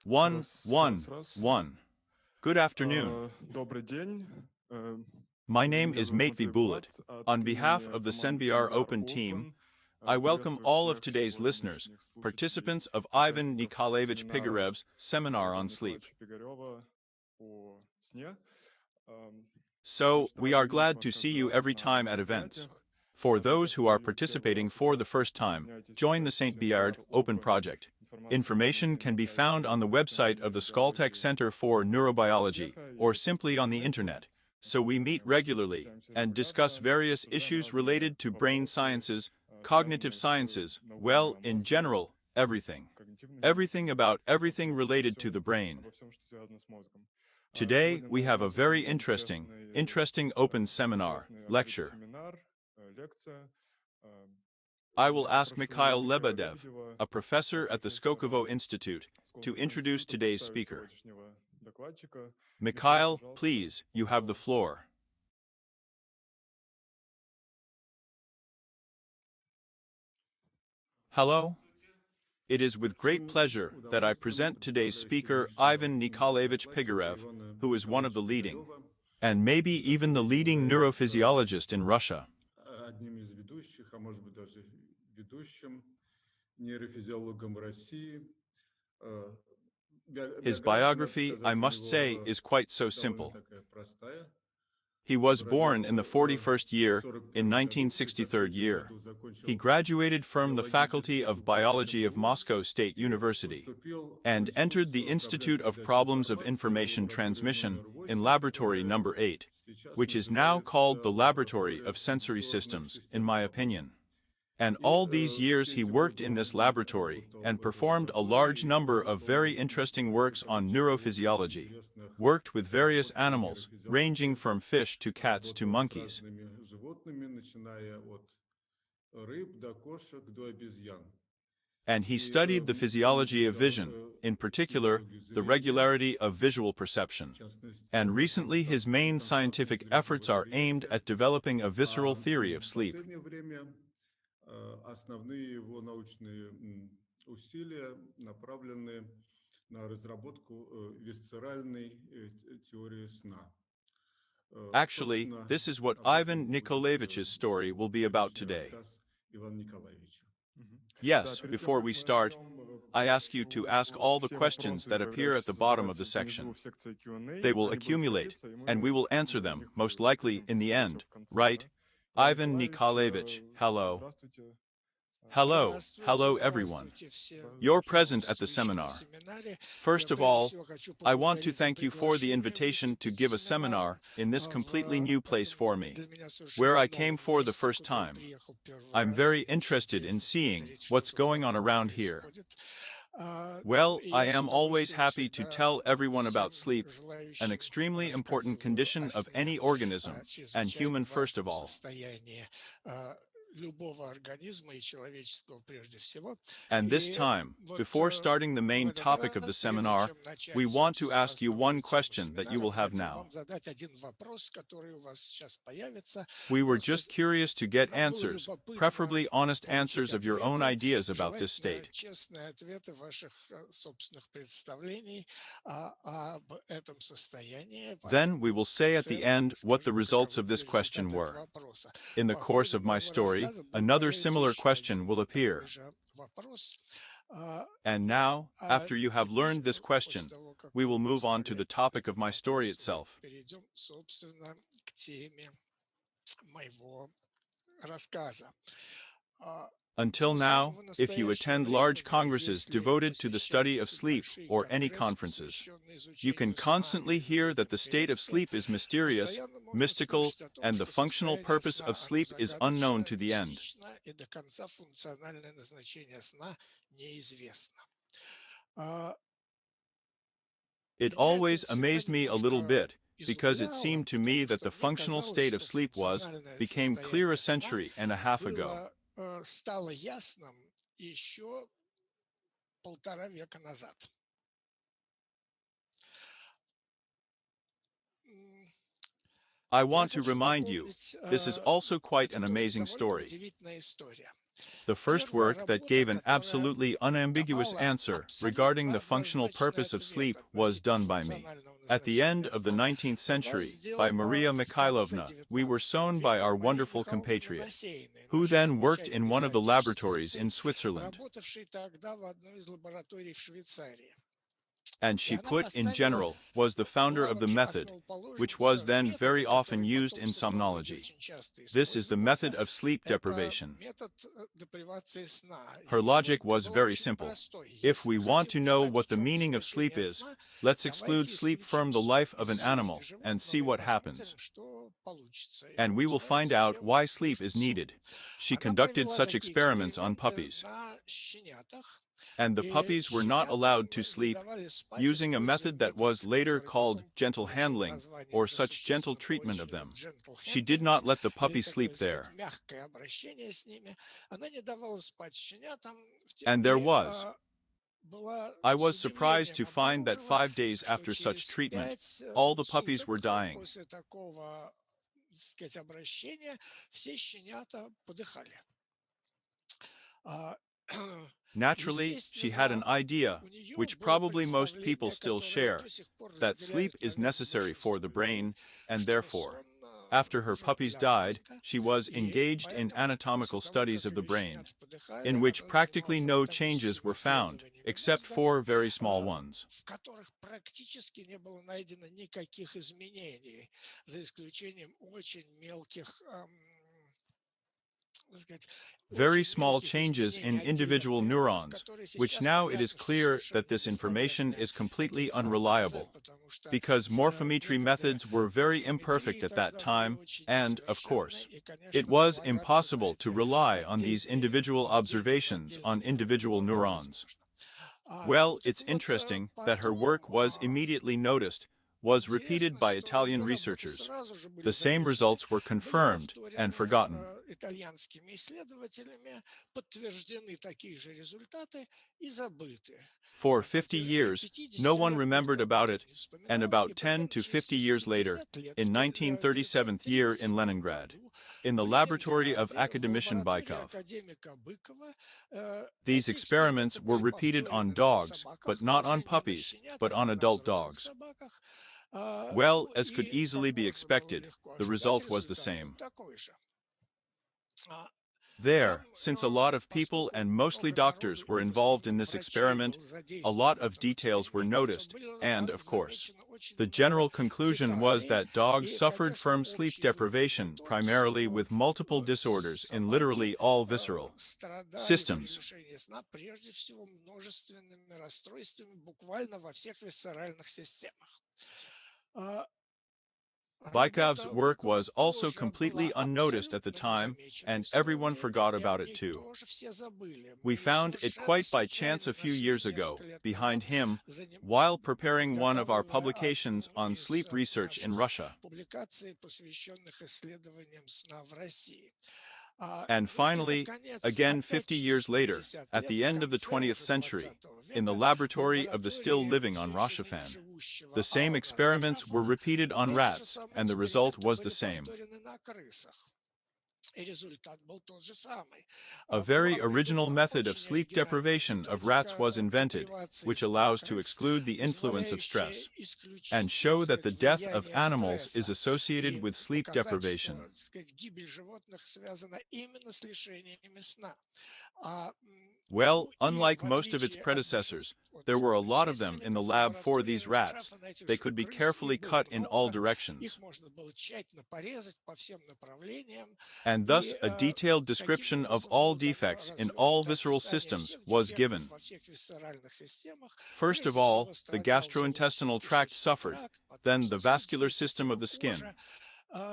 One, Раз, one, раз, раз. one. Good afternoon. Добрый день. My name Меня is зовут Matvey Матвей Bulat. Булат от On behalf имени of the команды Senbr Senior Open team, Open. I welcome Приветствую all of всех today's listeners, сегодняшних слушателей, participants of Ivan участников Nikolaevich семинара Pigarev's seminar Ивана on sleep. Николаевича Пигарева по сне. So, Значит, we рады are видеть glad вас to see каждый you раз every на time at events. мероприятиях. For Для those тех, who are кто первый participating раз for the участвует, first time, присоединяйтесь к join the проекту St. Biard Senior Open Open. Project. Информация об Information этом can на be сайте found on the website of the Skaltech энергологии Center for для Neurobiology, успеха. or И, simply on the знаете, internet. So we сегодня meet мы regularly встречаемся and discuss регулярно, various обсуждаем issues разные related to brain вопросы, sciences, cognitive связанные с sciences, науками well, о in мозге, general, everything. когнитивными, Everything about everything обо related to всем, the brain. обо всем, что связано с мозгом. Today, Сегодня we у have a нас very очень interesting open seminar, интересный открытый lecture. семинар, лекция. I will Я ask прошу Mikhail Михаила Lebedev, Лебедева, a professor at the Skokovo профессора Institute, to Сколковского introduce института, today's представить speaker. сегодняшнего докладчика. Михаил, Mikhail, пожалуйста, please, you have слово the вам. floor. Hello. It is with great pleasure that I present today's speaker, Ivan Nikolaevich Pigarev, who is one of the leading, and maybe even the leading neurophysiologist in Russia. Одним из ведущих, а может быть даже ведущим нейрофизиологом России. His Биография, надо biography, I сказать, у must say, него is quite so довольно simple. такая простая. He was born in Родился the в 41st year, in 41 году, в 1963 63 year. году He закончил graduated from the Faculty биологический of факультет Biology of МГУ Moscow State и University поступил в and entered Институт the управления Institute of передачей Problems of информации в Information лаборатории Transmission номер in 8, Laboratory которая Number 8, сейчас which is now called the называется Laboratory лаборатория of Sensory сенсорных Systems, in систем my работы. opinion. And И all these years все he эти worked годы in this он laboratory работал and в этой performed a лаборатории large и number of very делал interesting большое works on количество очень neurophysiology, интересных worked with various работ по animals, ranging нейрофизиологии, from fish to cats to работал с monkeys. разными животными, начиная от рыб до кошек до обезьян. And he И studied the он physiology of изучал vision, in particular, физиологию the зрения, regularity of visual perception. в частности, And recently his main константное scientific efforts are aimed зрение. at developing a visceral А theory of в sleep. последнее время основные его научные усилия направлены на разработку висцеральной теории сна. Actually, this is what Об этом Ivan будет Nikolaivich's story will be about сегодняшний today. рассказ Ивана Николаевича. Yes, before we start, I ask you to ask all the questions that appear at the bottom of the section. They will accumulate, and we will answer them, most likely, in the end, right? Ivan Nikolaevich, hello. Hello, hello everyone. You're present at the seminar. First of all, I want to thank you for the invitation to give a seminar in this completely new place for me, where I came for the first time. I'm very interested in seeing what's going on around here. Well, I am always happy to tell everyone about sleep, an extremely important condition of any organism, and human first of all. And this time, before starting the main topic of the seminar, we want to ask you one question that you will have now. We were just curious to get answers, preferably honest answers of your own ideas about this state. Then we will say at the end what the results of this question were. In the course of my story, another similar question will appear. And now, after you have learned this question, we will move on to the topic of my story itself. Until now, if you attend large congresses devoted to the study of sleep or any conferences, you can constantly hear that the state of sleep is mysterious, mystical, and the functional purpose of sleep is unknown to the end. It always amazed me a little bit, because it seemed to me that the functional state of sleep became clear a century and a half ago. I want to remind you, this is also quite an amazing story. The first work that gave an absolutely unambiguous answer regarding the functional purpose of sleep was done by me. At the end of the 19th century, by Maria Mikhailovna, we were sown by our wonderful compatriot, who then worked in one of the laboratories in Switzerland. And she put in general was the founder of the method, which was then very often used in somnology. This is the method of sleep deprivation. Her logic was very simple. If we want to know what the meaning of sleep is, let's exclude sleep from the life of an animal and see what happens. And we will find out why sleep is needed. She conducted such experiments on puppies. And the puppies were not allowed to sleep, using a method that was later called gentle handling, or such gentle treatment of them. She did not let the puppies sleep there. And there was. I was surprised to find that 5 days after such treatment, all the puppies were dying. Naturally, she had an idea, which probably most people still share, that sleep is necessary for the brain, and therefore, after her puppies died, she was engaged in anatomical studies of the brain, in which practically no changes were found, except for very small ones. Very small changes in individual neurons, which now it is clear that this information is completely unreliable, because morphometry methods were very imperfect at that time, and, of course, it was impossible to rely on these individual observations on individual neurons. Well, it's interesting that her work was immediately noticed, was repeated by Italian researchers. The same results were confirmed and forgotten. For 50 years, no one remembered about it, and about 10 to 50 years later, in 1937 year in Leningrad, in the laboratory of academician Bykov, these experiments were repeated on dogs, but not on puppies, but on adult dogs. Well, as could easily be expected, the result was the same. There, since a lot of people and mostly doctors were involved in this experiment, a lot of details were noticed, and, of course, the general conclusion was that dogs suffered from sleep deprivation primarily with multiple disorders in literally all visceral systems. Bykov's work was also completely unnoticed at the time, and everyone forgot about it too. We found it quite by chance a few years ago, behind him, while preparing one of our publications on sleep research in Russia. And finally, again 50 years later, at the end of the 20th century, in the laboratory of the still living on Rochefan, the same experiments were repeated on rats, and the result was the same. A very original method of sleep deprivation of rats was invented, which allows to exclude the influence of stress, and show that the death of animals is associated with sleep deprivation. Well, unlike most of its predecessors, there were a lot of them in the lab for these rats. They could be carefully cut in all directions. And thus a detailed description of all defects in all visceral systems was given. First of all, the gastrointestinal tract suffered, then the vascular system of the skin.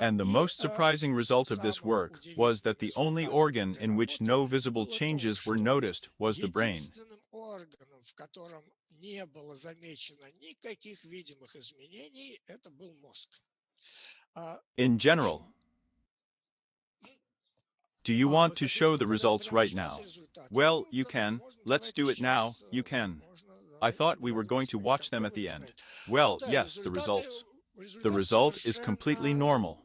And the most surprising result of this work was that the only organ in which no visible changes were noticed was the brain. In general, do you want to show the results right now? Well, you can. Let's do it now. You can. I thought we were going to watch them at the end. Well, yes, the results. The result is completely normal.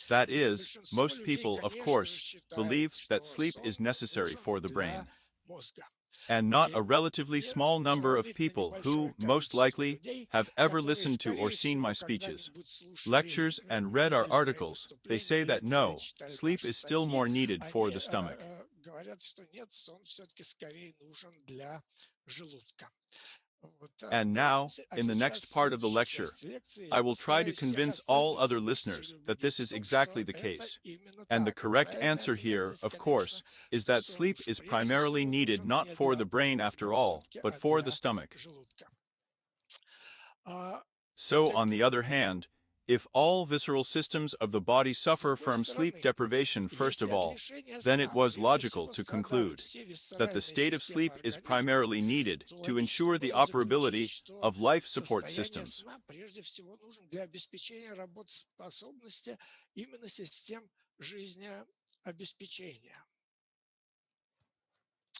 That is, most people, of course, believe that sleep is necessary for the brain. And not a relatively small number of people who, most likely, have ever listened to or seen my speeches, lectures, and read our articles, they say that no, sleep is still more needed for the stomach. And now, in the next part of the lecture, I will try to convince all other listeners that this is exactly the case. And the correct answer here, of course, is that sleep is primarily needed not for the brain after all, but for the stomach. So, on the other hand, if all visceral systems of the body suffer from sleep deprivation first of all, then it was logical to conclude that the state of sleep is primarily needed to ensure the operability of life support systems.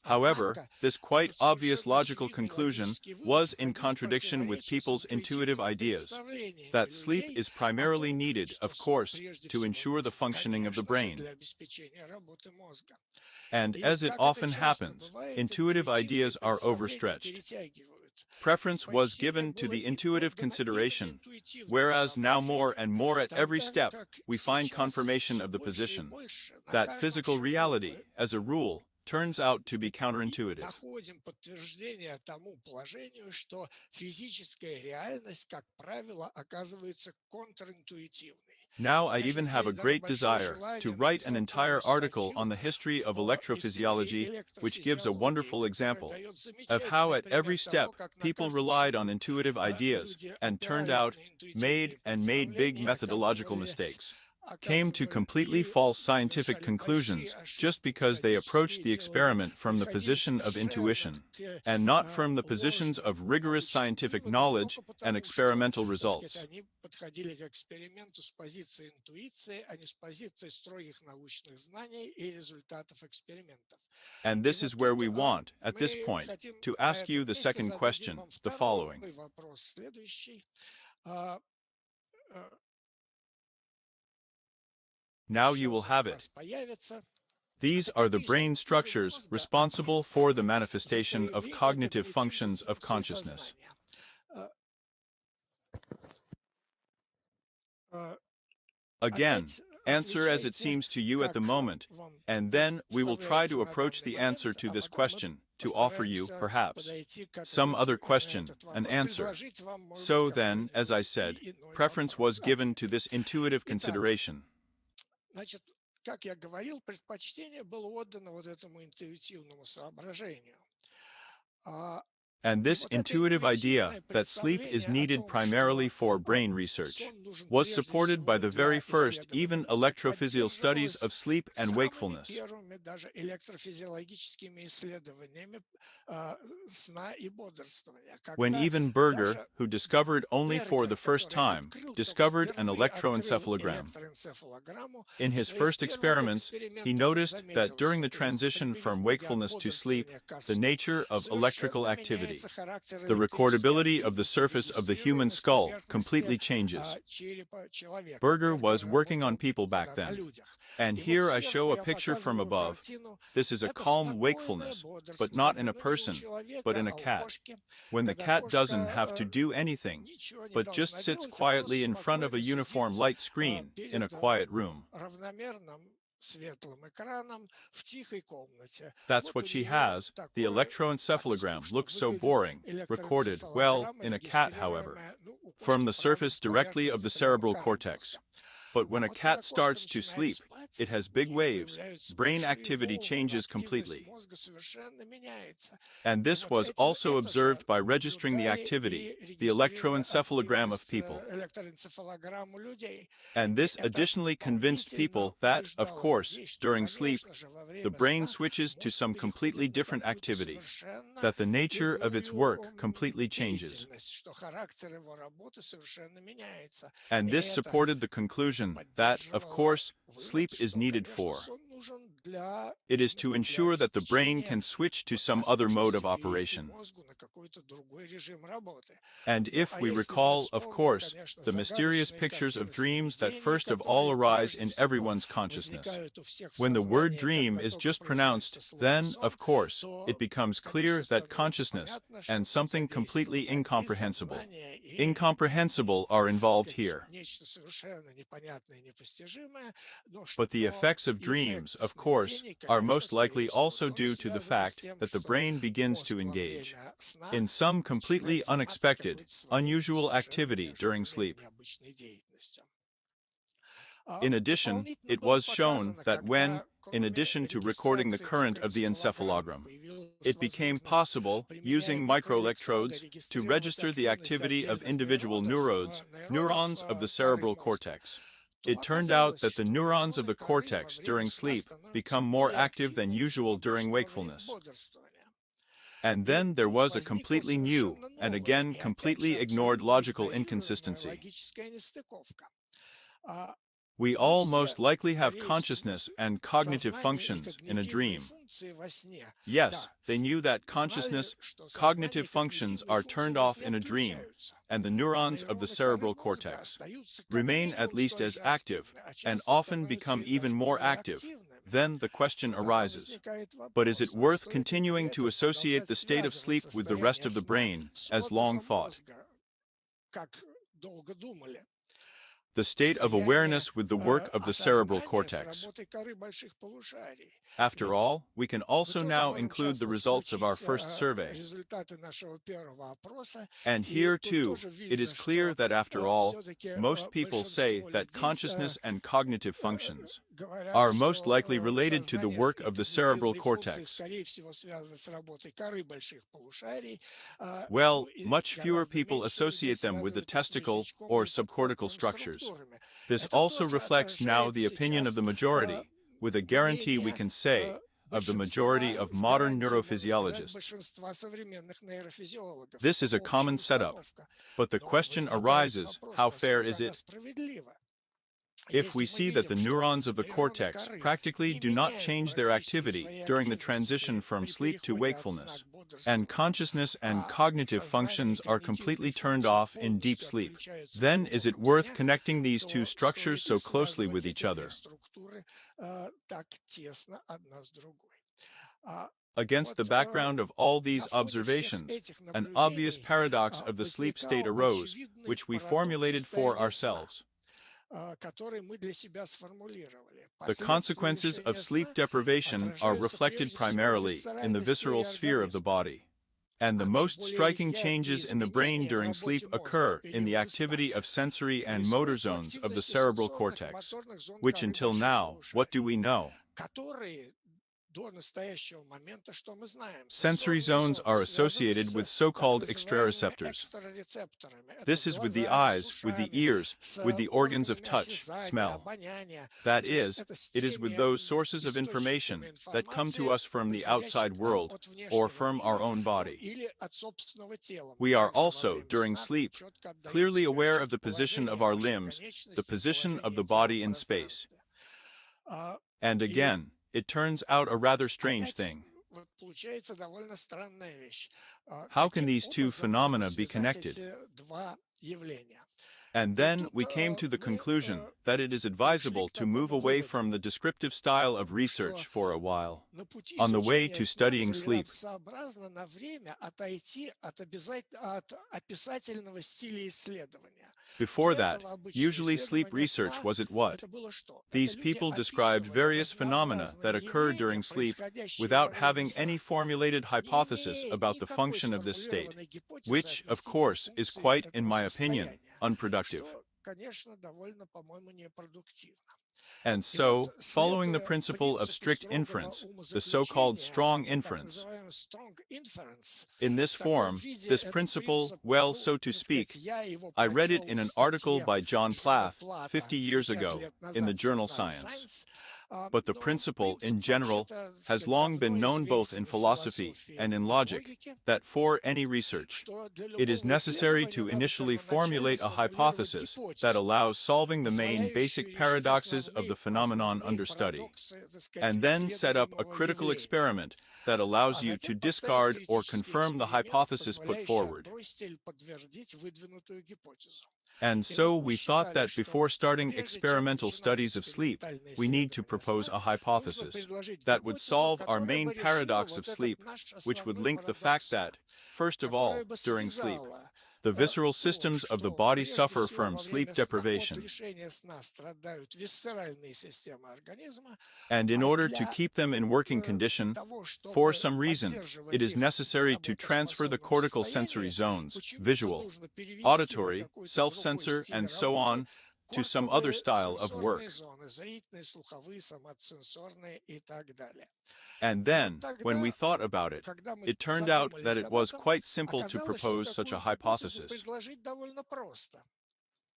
However, this quite obvious logical conclusion was in contradiction with people's intuitive ideas that sleep is primarily needed, of course, to ensure the functioning of the brain. And as it often happens, intuitive ideas are overstretched. Preference was given to the intuitive consideration, whereas now more and more at every step, we find confirmation of the position that physical reality, as a rule, turns out to be counterintuitive. Now I even have a great desire to write an entire article on the history of electrophysiology, which gives a wonderful example of how at every step people relied on intuitive ideas and turned out, made big methodological mistakes, came to completely false scientific conclusions just because they approached the experiment from the position of intuition and not from the positions of rigorous scientific knowledge and experimental results. And this is where we want, at this point, to ask you the second question, the following. Now you will have it. These are the brain structures responsible for the manifestation of cognitive functions of consciousness. Again, answer as it seems to you at the moment, and then we will try to approach the answer to this question, to offer you, perhaps, some other question, an answer. So then, as I said, preference was given to this intuitive consideration. Как я говорил, предпочтение было отдано вот этому интуитивному соображению. And this intuitive idea that sleep is needed primarily for brain research was supported by the very first even electrophysical studies of sleep and wakefulness. When even Berger, who discovered only for the first time, discovered an electroencephalogram. In his first experiments, he noticed that during the transition from wakefulness to sleep, the nature of electrical activity, the recordability of the surface of the human skull completely changes. Berger was working on people back then. And here I show a picture from above. This is a calm wakefulness, but not in a person, but in a cat. When the cat doesn't have to do anything, but just sits quietly in front of a uniform light screen in a quiet room. That's what she has. The electroencephalogram looks so boring, recorded, well, in a cat, however, from the surface directly of the cerebral cortex. But when a cat starts to sleep, it has big waves, brain activity changes completely. And this was also observed by registering the activity, the electroencephalogram of people. And this additionally convinced people that, of course, during sleep, the brain switches to some completely different activity, that the nature of its work completely changes. And this supported the conclusion that, of course, sleep is needed for It is to ensure that the brain can switch to some other mode of operation. And if we recall, of course, the mysterious pictures of dreams that first of all arise in everyone's consciousness. When the word dream is just pronounced, then, of course, it becomes clear that consciousness and something completely incomprehensible are involved here. But the effects of dreams, of course, are most likely also due to the fact that the brain begins to engage in some completely unexpected, unusual activity during sleep. In addition, it was shown that when, in addition to recording the current of the encephalogram, it became possible, using microelectrodes, to register the activity of individual neurons of the cerebral cortex. It turned out that the neurons of the cortex during sleep become more active than usual during wakefulness. And then there was a completely new, and again completely ignored logical inconsistency. We all most likely have consciousness and cognitive functions in a dream. Yes, they knew that consciousness, cognitive functions are turned off in a dream, and the neurons of the cerebral cortex remain at least as active, and often become even more active. Then the question arises, but is it worth continuing to associate the state of sleep with the rest of the brain, as long thought? The state of awareness with the work of the cerebral cortex. After all, we can also now include the results of our first survey. And here too, it is clear that after all, most people say that consciousness and cognitive functions are most likely related to the work of the cerebral cortex. Well, much fewer people associate them with the testicle or subcortical structures. This also reflects now the opinion of the majority, with a guarantee we can say, of the majority of modern neurophysiologists. This is a common setup, but the question arises, how fair is it? If we see that the neurons of the cortex practically do not change their activity during the transition from sleep to wakefulness, and consciousness and cognitive functions are completely turned off in deep sleep, then is it worth connecting these two structures so closely with each other? Against the background of all these observations, an obvious paradox of the sleep state arose, which we formulated for ourselves. The consequences of sleep deprivation are reflected primarily in the visceral sphere of the body. And the most striking changes in the brain during sleep occur in the activity of sensory and motor zones of the cerebral cortex, which until now, what do we know? Sensory zones are associated with so-called extrareceptors. This is with the eyes, with the ears, with the organs of touch, smell. That is, it is with those sources of information that come to us from the outside world or from our own body. We are also, during sleep, clearly aware of the position of our limbs, the position of the body in space. And again, it turns out a rather strange thing. How can these two phenomena be connected? And then we came to the conclusion that it is advisable to move away from the descriptive style of research for a while, on the way to studying sleep. Before that, usually sleep research was at what? These people described various phenomena that occur during sleep without having any formulated hypothesis about the function of this state, which, of course, is quite, in my opinion, unproductive. And so, following the principle of strict inference, the so-called strong inference, in this form, this principle, well, so to speak, I read it in an article by John Plath 50 years ago in the journal Science. But the principle, in general, has long been known both in philosophy and in logic, that for any research, it is necessary to initially formulate a hypothesis that allows solving the main basic paradoxes of the phenomenon under study, and then set up a critical experiment that allows you to discard or confirm the hypothesis put forward. And so we thought that before starting experimental studies of sleep, we need to propose a hypothesis that would solve our main paradox of sleep, which would link the fact that, first of all, during sleep, the visceral systems of the body suffer from sleep deprivation. And in order to keep them in working condition, for some reason, it is necessary to transfer the cortical sensory zones, visual, auditory, self-sensor, and so on, to some other style of work. And then, when we thought about it, it turned out that it was quite simple to propose such a hypothesis.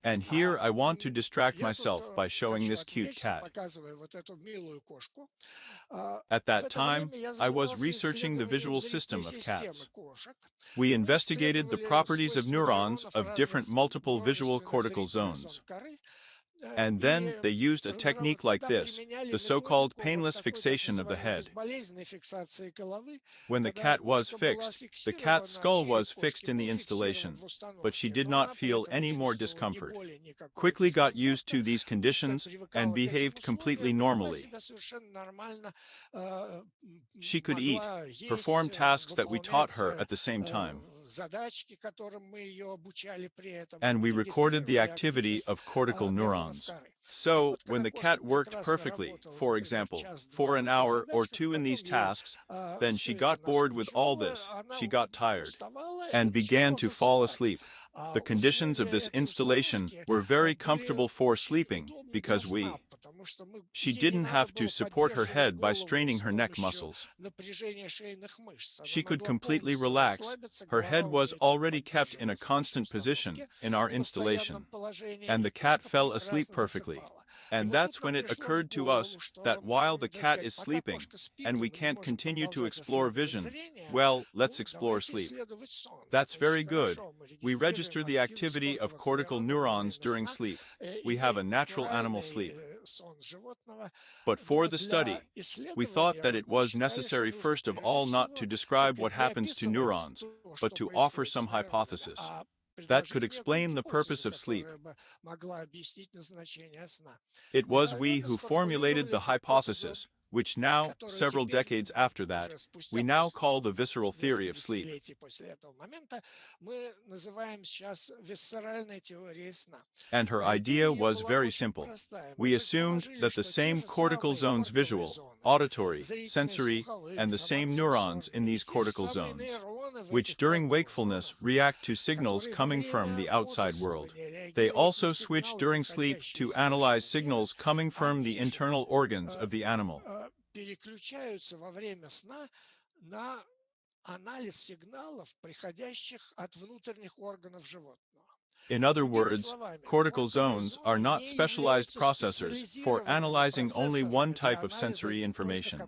And here I want to distract myself by showing this cute cat. At that time, I was researching the visual system of cats. We investigated the properties of neurons of different multiple visual cortical zones. And then they used a technique like this, the so-called painless fixation of the head. When the cat was fixed, the cat's skull was fixed in the installation, but she did not feel any more discomfort. Quickly got used to these conditions and behaved completely normally. She could eat, perform tasks that we taught her at the same time. And we recorded the activity of cortical neurons. So, when the cat worked perfectly, for example, for an hour or two in these tasks, then she got bored with all this, she got tired, and began to fall asleep. The conditions of this installation were very comfortable for sleeping, because she didn't have to support her head by straining her neck muscles. She could completely relax. Her head was already kept in a constant position in our installation, and the cat fell asleep perfectly. And that's when it occurred to us that while the cat is sleeping, and we can't continue to explore vision, well, let's explore sleep. That's very good. We register the activity of cortical neurons during sleep. We have a natural animal sleep. But for the study, we thought that it was necessary first of all not to describe what happens to neurons, but to offer some hypothesis that could explain the purpose of sleep. It was we who formulated the hypothesis, which now, several decades after that, we now call the visceral theory of sleep. And her idea was very simple. We assumed that the same cortical zones, visual, auditory, sensory, and the same neurons in these cortical zones, which during wakefulness react to signals coming from the outside world. They also switch during sleep to analyze signals coming from the internal organs of the animal. Переключаются во время сна на анализ сигналов, приходящих от внутренних органов животного. In other words, cortical zones are not specialized processors for analyzing only one type of sensory information.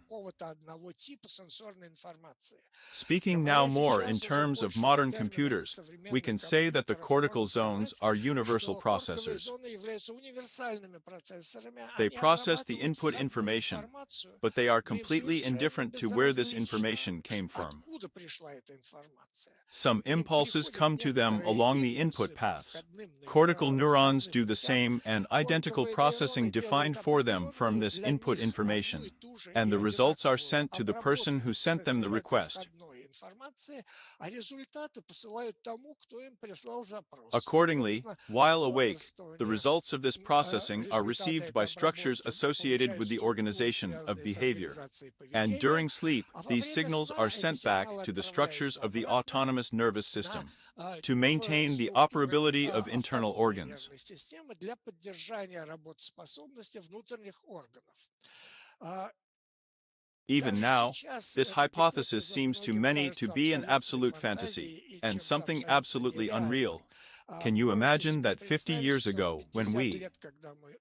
Speaking now more in terms of modern computers, we can say that the cortical zones are universal processors. They process the input information, but they are completely indifferent to where this information came from. Some impulses come to them along the input paths. Cortical neurons do the same and identical processing defined for them from this input information, and the results are sent to the person who sent them the request. Accordingly, while awake, the results of this processing are received by structures associated with the organization of behavior. And during sleep, these signals are sent back to the structures of the autonomous nervous system to maintain the operability of internal organs. Even now, this hypothesis seems to many to be an absolute fantasy, and something absolutely unreal. Can you imagine that 50 years ago,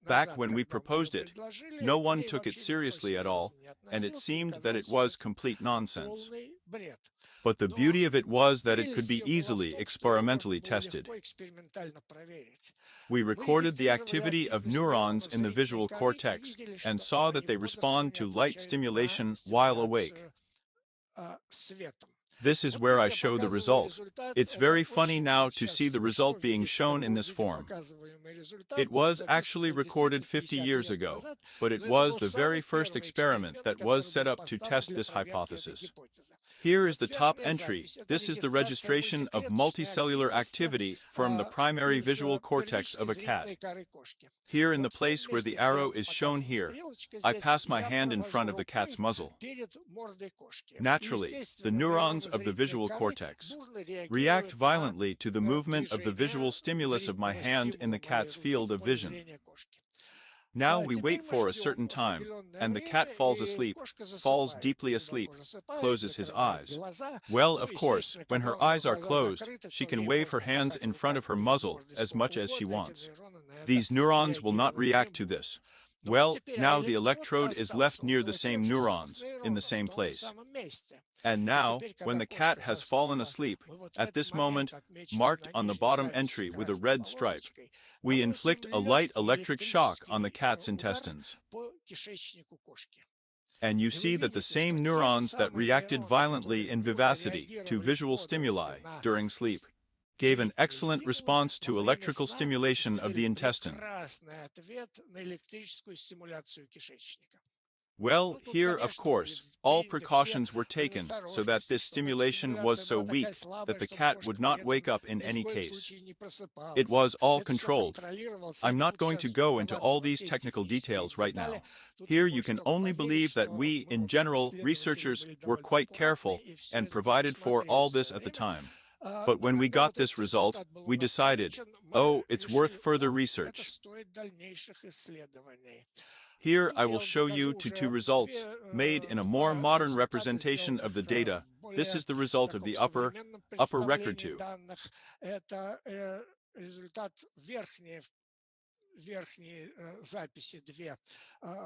back when we proposed it, no one took it seriously at all, and it seemed that it was complete nonsense. But the beauty of it was that it could be easily experimentally tested. We recorded the activity of neurons in the visual cortex and saw that they respond to light stimulation while awake. This is where I show the result. It's very funny now to see the result being shown in this form. It was actually recorded 50 years ago, but it was the very first experiment that was set up to test this hypothesis. Here is the top entry. This is the registration of multicellular activity from the primary visual cortex of a cat. Here in the place where the arrow is shown here, I pass my hand in front of the cat's muzzle. Naturally, the neurons of the visual cortex react violently to the movement of the visual stimulus of my hand in the cat's field of vision. Now we wait for a certain time, and the cat falls asleep, falls deeply asleep, closes his eyes. Well, of course, when her eyes are closed, she can wave her hands in front of her muzzle as much as she wants. These neurons will not react to this. Well, now the electrode is left near the same neurons, in the same place. And now, when the cat has fallen asleep, at this moment, marked on the bottom entry with a red stripe, we inflict a light electric shock on the cat's intestines. And you see that the same neurons that reacted violently in vivacity to visual stimuli during sleep gave an excellent response to electrical stimulation of the intestine. Well, here, of course, all precautions were taken so that this stimulation was so weak that the cat would not wake up in any case. It was all controlled. I'm not going to go into all these technical details right now. Here you can only believe that we, in general, researchers, were quite careful and provided for all this at the time. But when we got this result, we decided, oh, it's worth further research. Here I will show you two results, made in a more modern representation of the data. This is the result of the upper record 2.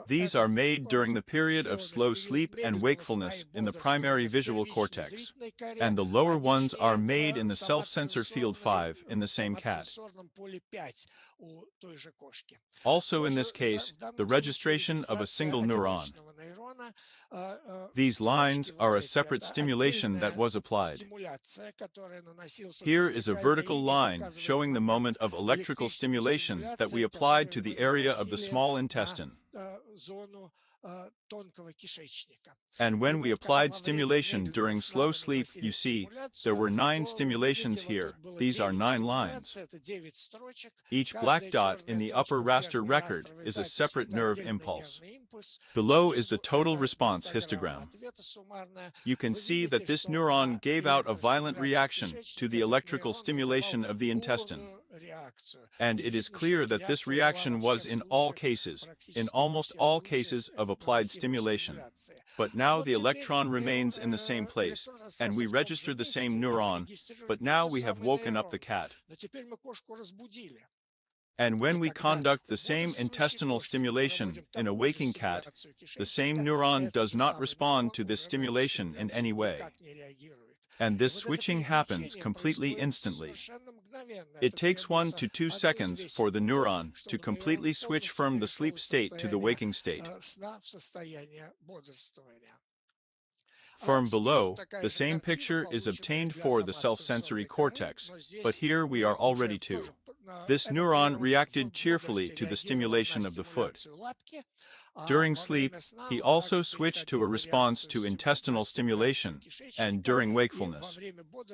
These are made during the period of slow sleep and wakefulness in the primary visual cortex, and the lower ones are made in the self-sensor field 5 in the same cat. Also in this case, the registration of a single neuron. These lines are a separate stimulation that was applied. Here is a vertical line showing the moment of electrical stimulation that we applied to the area of the small intestine. And when we applied stimulation during slow sleep, you see, there were 9 stimulations here. These are 9 lines. Each black dot in the upper raster record is a separate nerve impulse. Below is the total response histogram. You can see that this neuron gave out a violent reaction to the electrical stimulation of the intestine. And it is clear that this reaction was in almost all cases of applied stimulation. But now the electron remains in the same place, and we register the same neuron, but now we have woken up the cat. And when we conduct the same intestinal stimulation in a waking cat, the same neuron does not respond to this stimulation in any way. And this switching happens completely instantly. It takes 1 to 2 seconds for the neuron to completely switch from the sleep state to the waking state. From below, the same picture is obtained for the self-sensory cortex, but here we are already 2. This neuron reacted cheerfully to the stimulation of the foot. During sleep, he also switched to a response to intestinal stimulation, and during wakefulness,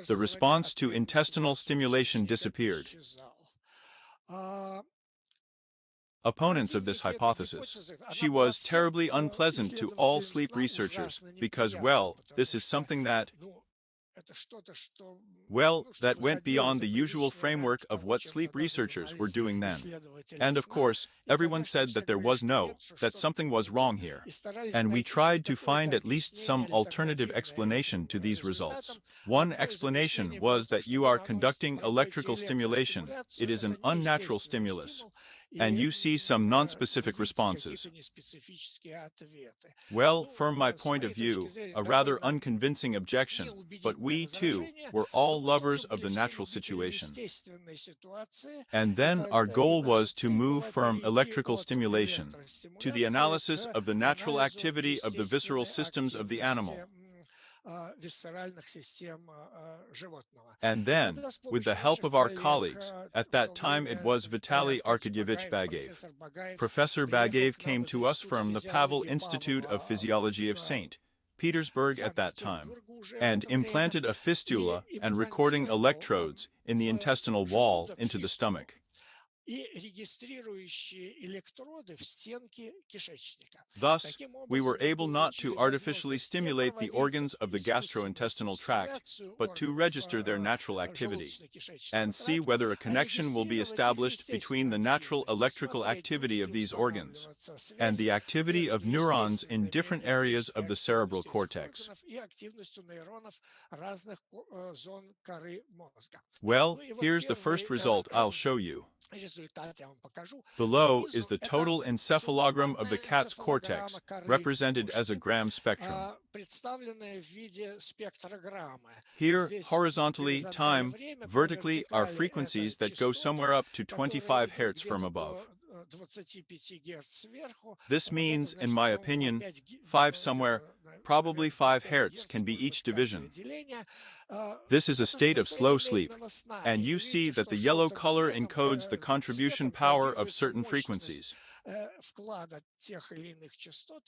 the response to intestinal stimulation disappeared. Opponents of this hypothesis, she was terribly unpleasant to all sleep researchers because, well, this is something that went beyond the usual framework of what sleep researchers were doing then. And of course, everyone said that that something was wrong here. And we tried to find at least some alternative explanation to these results. One explanation was that you are conducting electrical stimulation. It is an unnatural stimulus. And you see some non-specific responses. Well, from my point of view, a rather unconvincing objection, but we, too, were all lovers of the natural situation. And then our goal was to move from electrical stimulation to the analysis of the natural activity of the visceral systems of the animal. And then, with the help of our colleagues, at that time it was Vitaly Arkadyevich Pigarev, Professor Pigarev came to us from the Pavel Institute of Physiology of St. Petersburg at that time, and implanted a fistula and recording electrodes in the intestinal wall into the stomach. Thus, we were able not to artificially stimulate the organs of the gastrointestinal tract, but to register their natural activity, and see whether a connection will be established between the natural electrical activity of these organs and the activity of neurons in different areas of the cerebral cortex. Well, here's the first result I'll show you. Below is the total encephalogram of the cat's cortex, represented as a gram spectrum. Here, horizontally, time, vertically, are frequencies that go somewhere up to 25 Hz from above. This means, in my opinion, 5 somewhere, probably 5 Hz can be each division. This is a state of slow sleep, and you see that the yellow color encodes the contribution power of certain frequencies.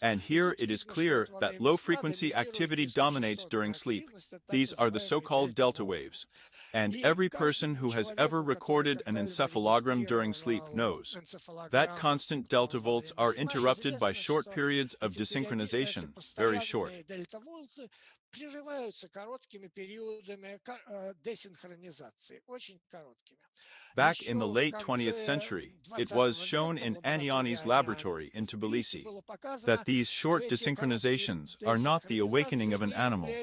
And here it is clear that low-frequency activity dominates during sleep. These are the so-called delta waves. And every person who has ever recorded an encephalogram during sleep knows that constant delta volts are interrupted by short periods of desynchronization, very short. Back in the late 20th century, it was shown in Aniani's laboratory in Tbilisi that these short desynchronizations are not the awakening of an animal.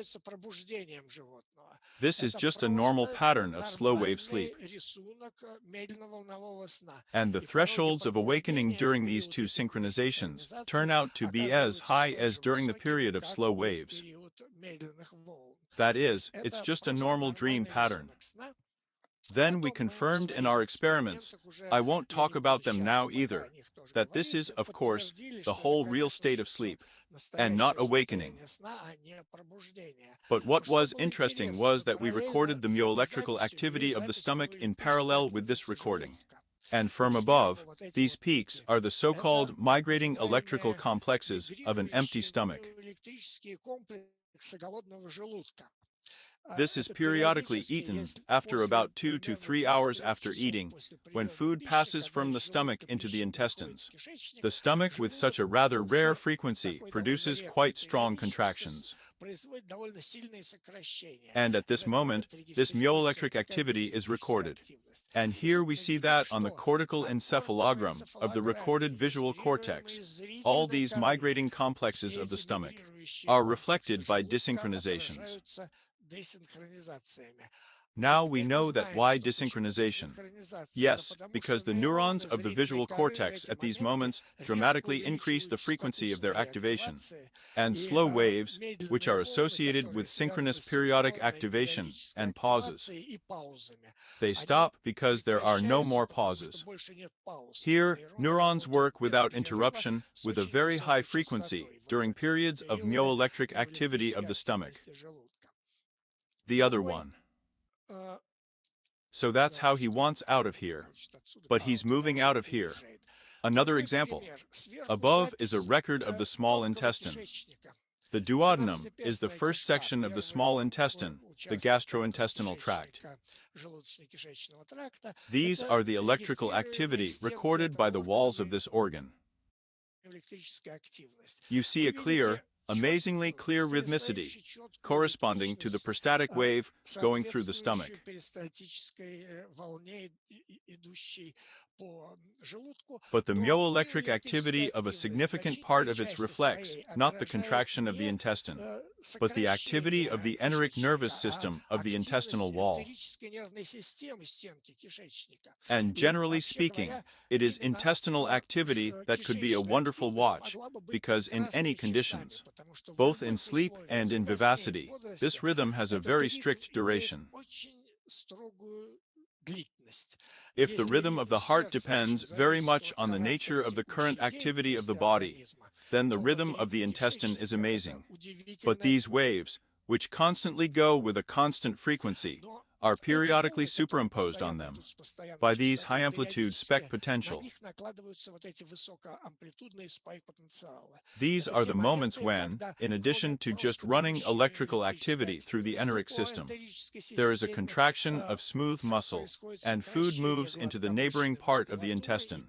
This is just a normal pattern of slow-wave sleep. And the thresholds of awakening during these two synchronizations turn out to be as high as during the period of slow waves. That is, it's just a normal dream pattern. Then we confirmed in our experiments, I won't talk about them now either, that this is, of course, the whole real state of sleep, and not awakening. But what was interesting was that we recorded the myoelectrical activity of the stomach in parallel with this recording. And from above, these peaks are the so-called migrating electrical complexes of an empty stomach. This is periodically eaten after about 2 to 3 hours after eating, when food passes from the stomach into the intestines. The stomach, with such a rather rare frequency, produces quite strong contractions. And at this moment, this myoelectric activity is recorded. And here we see that on the cortical encephalogram of the recorded visual cortex, all these migrating complexes of the stomach are reflected by desynchronizations. Now we know that why desynchronization? Yes, because the neurons of the visual cortex at these moments dramatically increase the frequency of their activation, and slow waves, which are associated with synchronous periodic activation and pauses. They stop because there are no more pauses. Here, neurons work without interruption with a very high frequency during periods of myoelectric activity of the stomach. The other one. So that's how he wants out of here. But he's moving out of here. Another example. Above is a record of the small intestine. The duodenum is the first section of the small intestine, the gastrointestinal tract. These are the electrical activity recorded by the walls of this organ. You see a clear, amazingly clear rhythmicity, corresponding to the peristaltic wave going through the stomach. but the myoelectric activity of a significant part of its reflex, not the contraction of the intestine, but the activity of the enteric nervous system of the intestinal wall. And generally speaking, it is intestinal activity that could be a wonderful watch, because in any conditions, both in sleep and in vivacity, this rhythm has a very strict duration. If the rhythm of the heart depends very much on the nature of the current activity of the body, then the rhythm of the intestine is amazing. But these waves, which constantly go with a constant frequency, are periodically superimposed on them by these high-amplitude spike potential. These are the moments when, in addition to just running electrical activity through the enteric system, there is a contraction of smooth muscle, and food moves into the neighboring part of the intestine.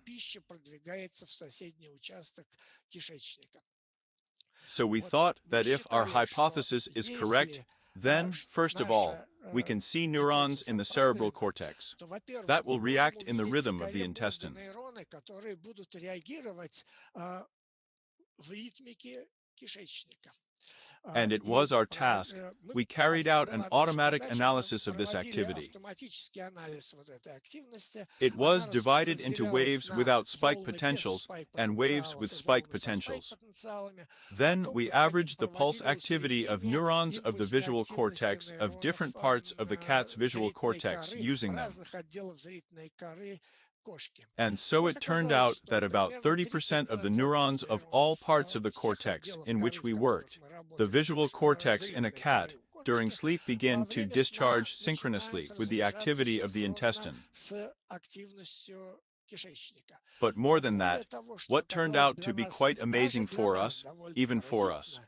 So we thought that if our hypothesis is correct, then, first of all, we can see neurons in the cerebral cortex that will react in the rhythm of the intestine. And it was our task. We carried out an automatic analysis of this activity. It was divided into waves without spike potentials and waves with spike potentials. Then we averaged the pulse activity of neurons of the visual cortex of different parts of the cat's visual cortex using them. And so it turned out that about 30% of the neurons of all parts of the cortex in which we worked, the visual cortex in a cat, during sleep begin to discharge synchronously with the activity of the intestine. But more than that, what turned out to be quite amazing for us, even for us,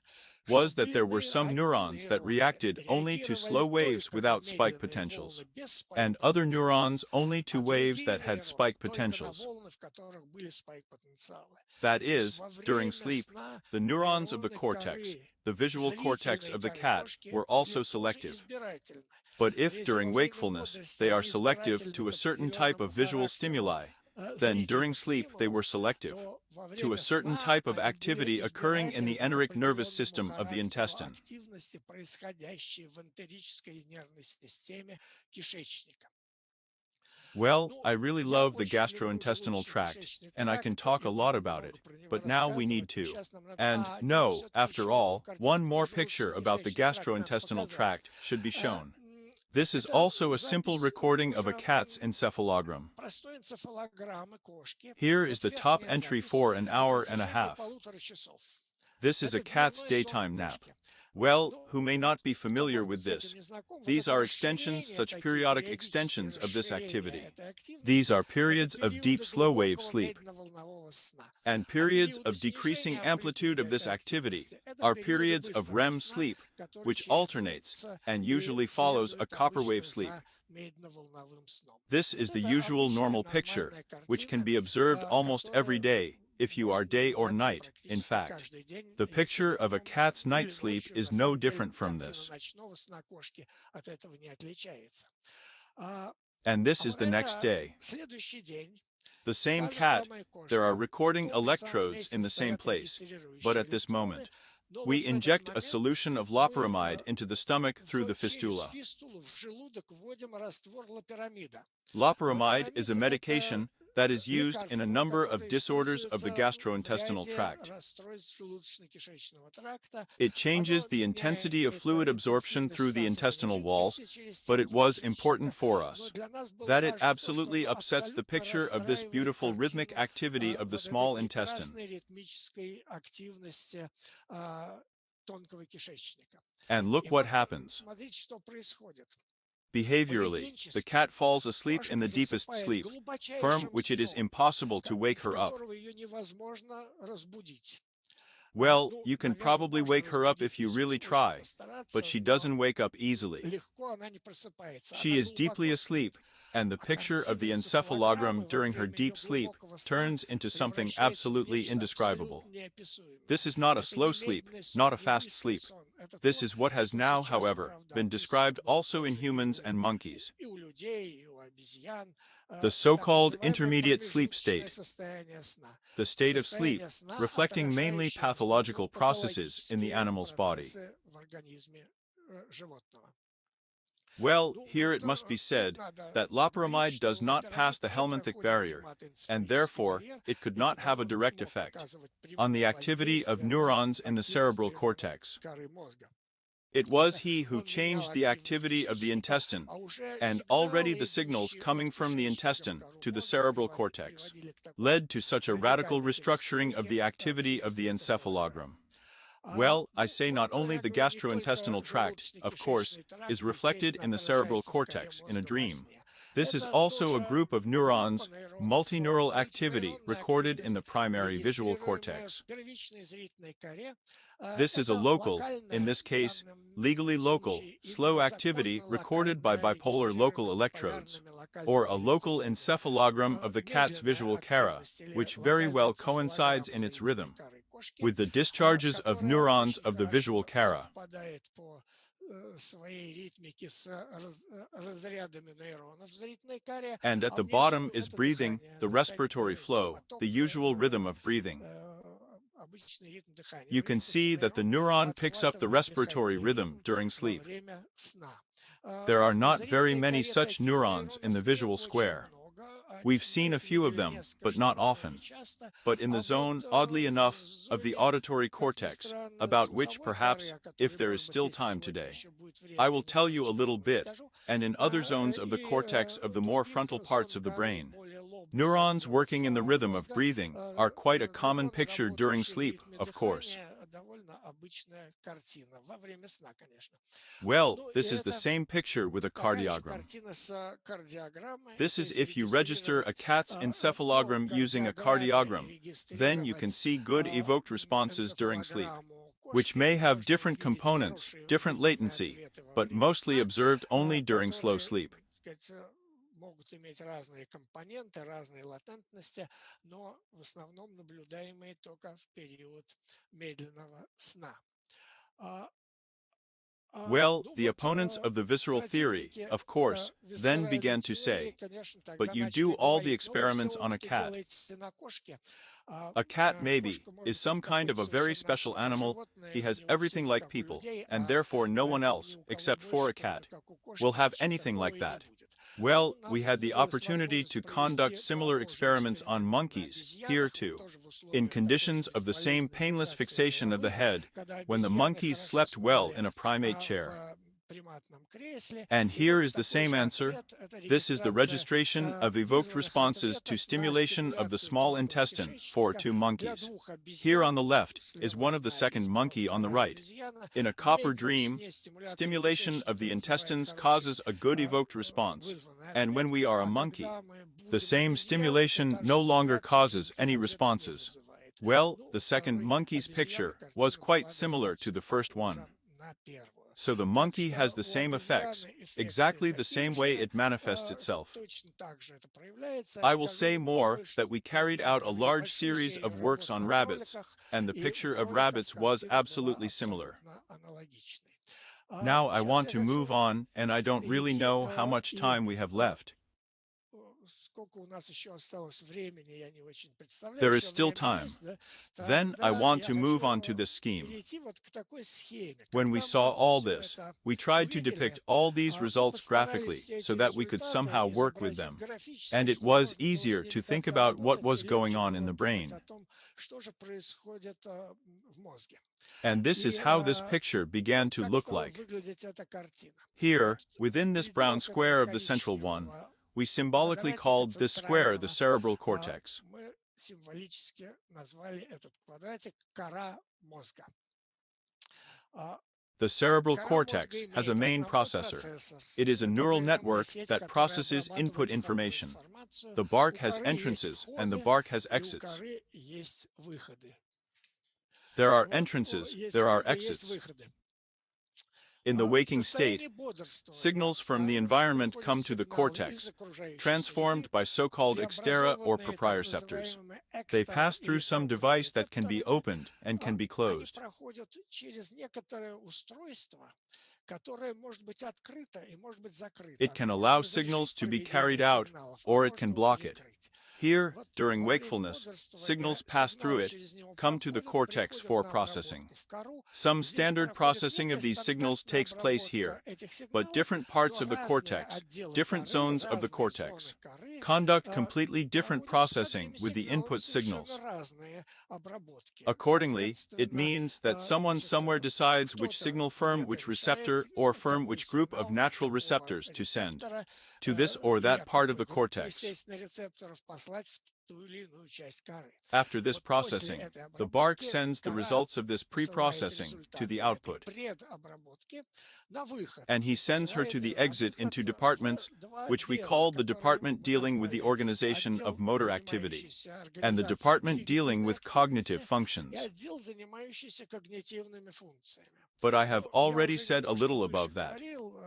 was that there were some neurons that reacted only to slow waves without spike potentials, and other neurons only to waves that had spike potentials. That is, during sleep, the neurons of the cortex, the visual cortex of the cat, were also selective. But if during wakefulness they are selective to a certain type of visual stimuli, then during sleep they were selective to a certain type of activity occurring in the enteric nervous system of the intestine. Well, I really love the gastrointestinal tract, and I can talk a lot about it, but now we need to. And, no, after all, one more picture about the gastrointestinal tract should be shown. This is also a simple recording of a cat's encephalogram. Here is the top entry for an hour and a half. This is a cat's daytime nap. Well, who may not be familiar with this? These are extensions, such periodic extensions of this activity. These are periods of deep slow-wave sleep. And periods of decreasing amplitude of this activity are periods of REM sleep, which alternates and usually follows a copper-wave sleep. This is the usual normal picture, which can be observed almost every day, if you are day or night. In fact, the picture of a cat's night sleep is no different from this. And this is the next day. The same cat, there are recording electrodes in the same place, but at this moment, we inject a solution of loperamide into the stomach through the fistula. Loperamide is a medication that is used in a number of disorders of the gastrointestinal tract. It changes the intensity of fluid absorption through the intestinal walls, but it was important for us that it absolutely upsets the picture of this beautiful rhythmic activity of the small intestine. And look what happens. Behaviorally, the cat falls asleep in the deepest sleep, firm which it is impossible to wake her up. Well, you can probably wake her up if you really try, but she doesn't wake up easily. She is deeply asleep, and the picture of the encephalogram during her deep sleep turns into something absolutely indescribable. This is not a slow sleep, not a fast sleep. This is what has now, however, been described also in humans and monkeys. The so-called intermediate sleep state, the state of sleep, reflecting mainly pathological processes in the animal's body. Well, here it must be said that loperamide does not pass the Helminthic barrier, and therefore it could not have a direct effect on the activity of neurons in the cerebral cortex. It was he who changed the activity of the intestine, and already the signals coming from the intestine to the cerebral cortex led to such a radical restructuring of the activity of the encephalogram. Well, I say not only the gastrointestinal tract, of course, is reflected in the cerebral cortex in a dream. This is also a group of neurons, multineural activity recorded in the primary visual cortex. This is a local, in this case, legally local, slow activity recorded by bipolar local electrodes, or a local encephalogram of the cat's visual cara, which very well coincides in its rhythm with the discharges of neurons of the visual cara. And at the bottom is breathing, the respiratory flow, the usual rhythm of breathing. You can see that the neuron picks up the respiratory rhythm during sleep. There are not very many such neurons in the visual square. We've seen a few of them, but not often. But in the zone, oddly enough, of the auditory cortex, about which perhaps, if there is still time today, I will tell you a little bit, and in other zones of the cortex of the more frontal parts of the brain. Neurons working in the rhythm of breathing are quite a common picture during sleep, of course. Well, this is the same picture with a cardiogram. This is if you register a cat's encephalogram using a cardiogram, then you can see good evoked responses during sleep, which may have different components, different latency, but mostly observed only during slow sleep. Могут иметь разные компоненты, разные латентности, но в основном наблюдаемые только в период медленного сна. Well, the opponents of the visceral theory, of course, then began to say, but you do all the experiments on a cat. A cat, maybe, is some kind of a very special animal, he has everything like people, and therefore no one else, except for a cat, will have anything like that. Well, we had the opportunity to conduct similar experiments on monkeys, here too, in conditions of the same painless fixation of the head, when the monkeys slept well in a primate chair. And here is the same answer. This is the registration of evoked responses to stimulation of the small intestine for two monkeys. Here on the left is one of the second monkey on the right. In a copper dream, stimulation of the intestines causes a good evoked response, and when we are a monkey, the same stimulation no longer causes any responses. Well, the second monkey's picture was quite similar to the first one. So the monkey has the same effects, exactly the same way it manifests itself. I will say more that we carried out a large series of works on rabbits, and the picture of rabbits was absolutely similar. Now I want to move on, and I don't really know how much time we have left. There is still time. Then I want to move on to this scheme. When we saw all this, we tried to depict all these results graphically so that we could somehow work with them. And it was easier to think about what was going on in the brain. And this is how this picture began to look like. Here, within this brown square of the central one, we symbolically called this square the cerebral cortex. The cerebral cortex has a main processor. It is a neural network that processes input information. The bark has entrances and the bark has exits. There are entrances, there are exits. In the waking state, signals from the environment come to the cortex, transformed by so-called extera or proprioceptors. They pass through some device that can be opened and can be closed. It can allow signals to be carried out, or it can block it. Here, during wakefulness, signals pass through it, come to the cortex for processing. Some standard processing of these signals takes place here, but different parts of the cortex, different zones of the cortex, conduct completely different processing with the input signals. Accordingly, it means that someone somewhere decides which signal from which receptor or from which group of natural receptors to send to this or that part of the cortex. After this processing, the bark sends the results of this pre-processing to the output, and he sends her to the exit into departments, which we call the department dealing with the organization of motor activity, and the department dealing with cognitive functions. But I have already said a little above that.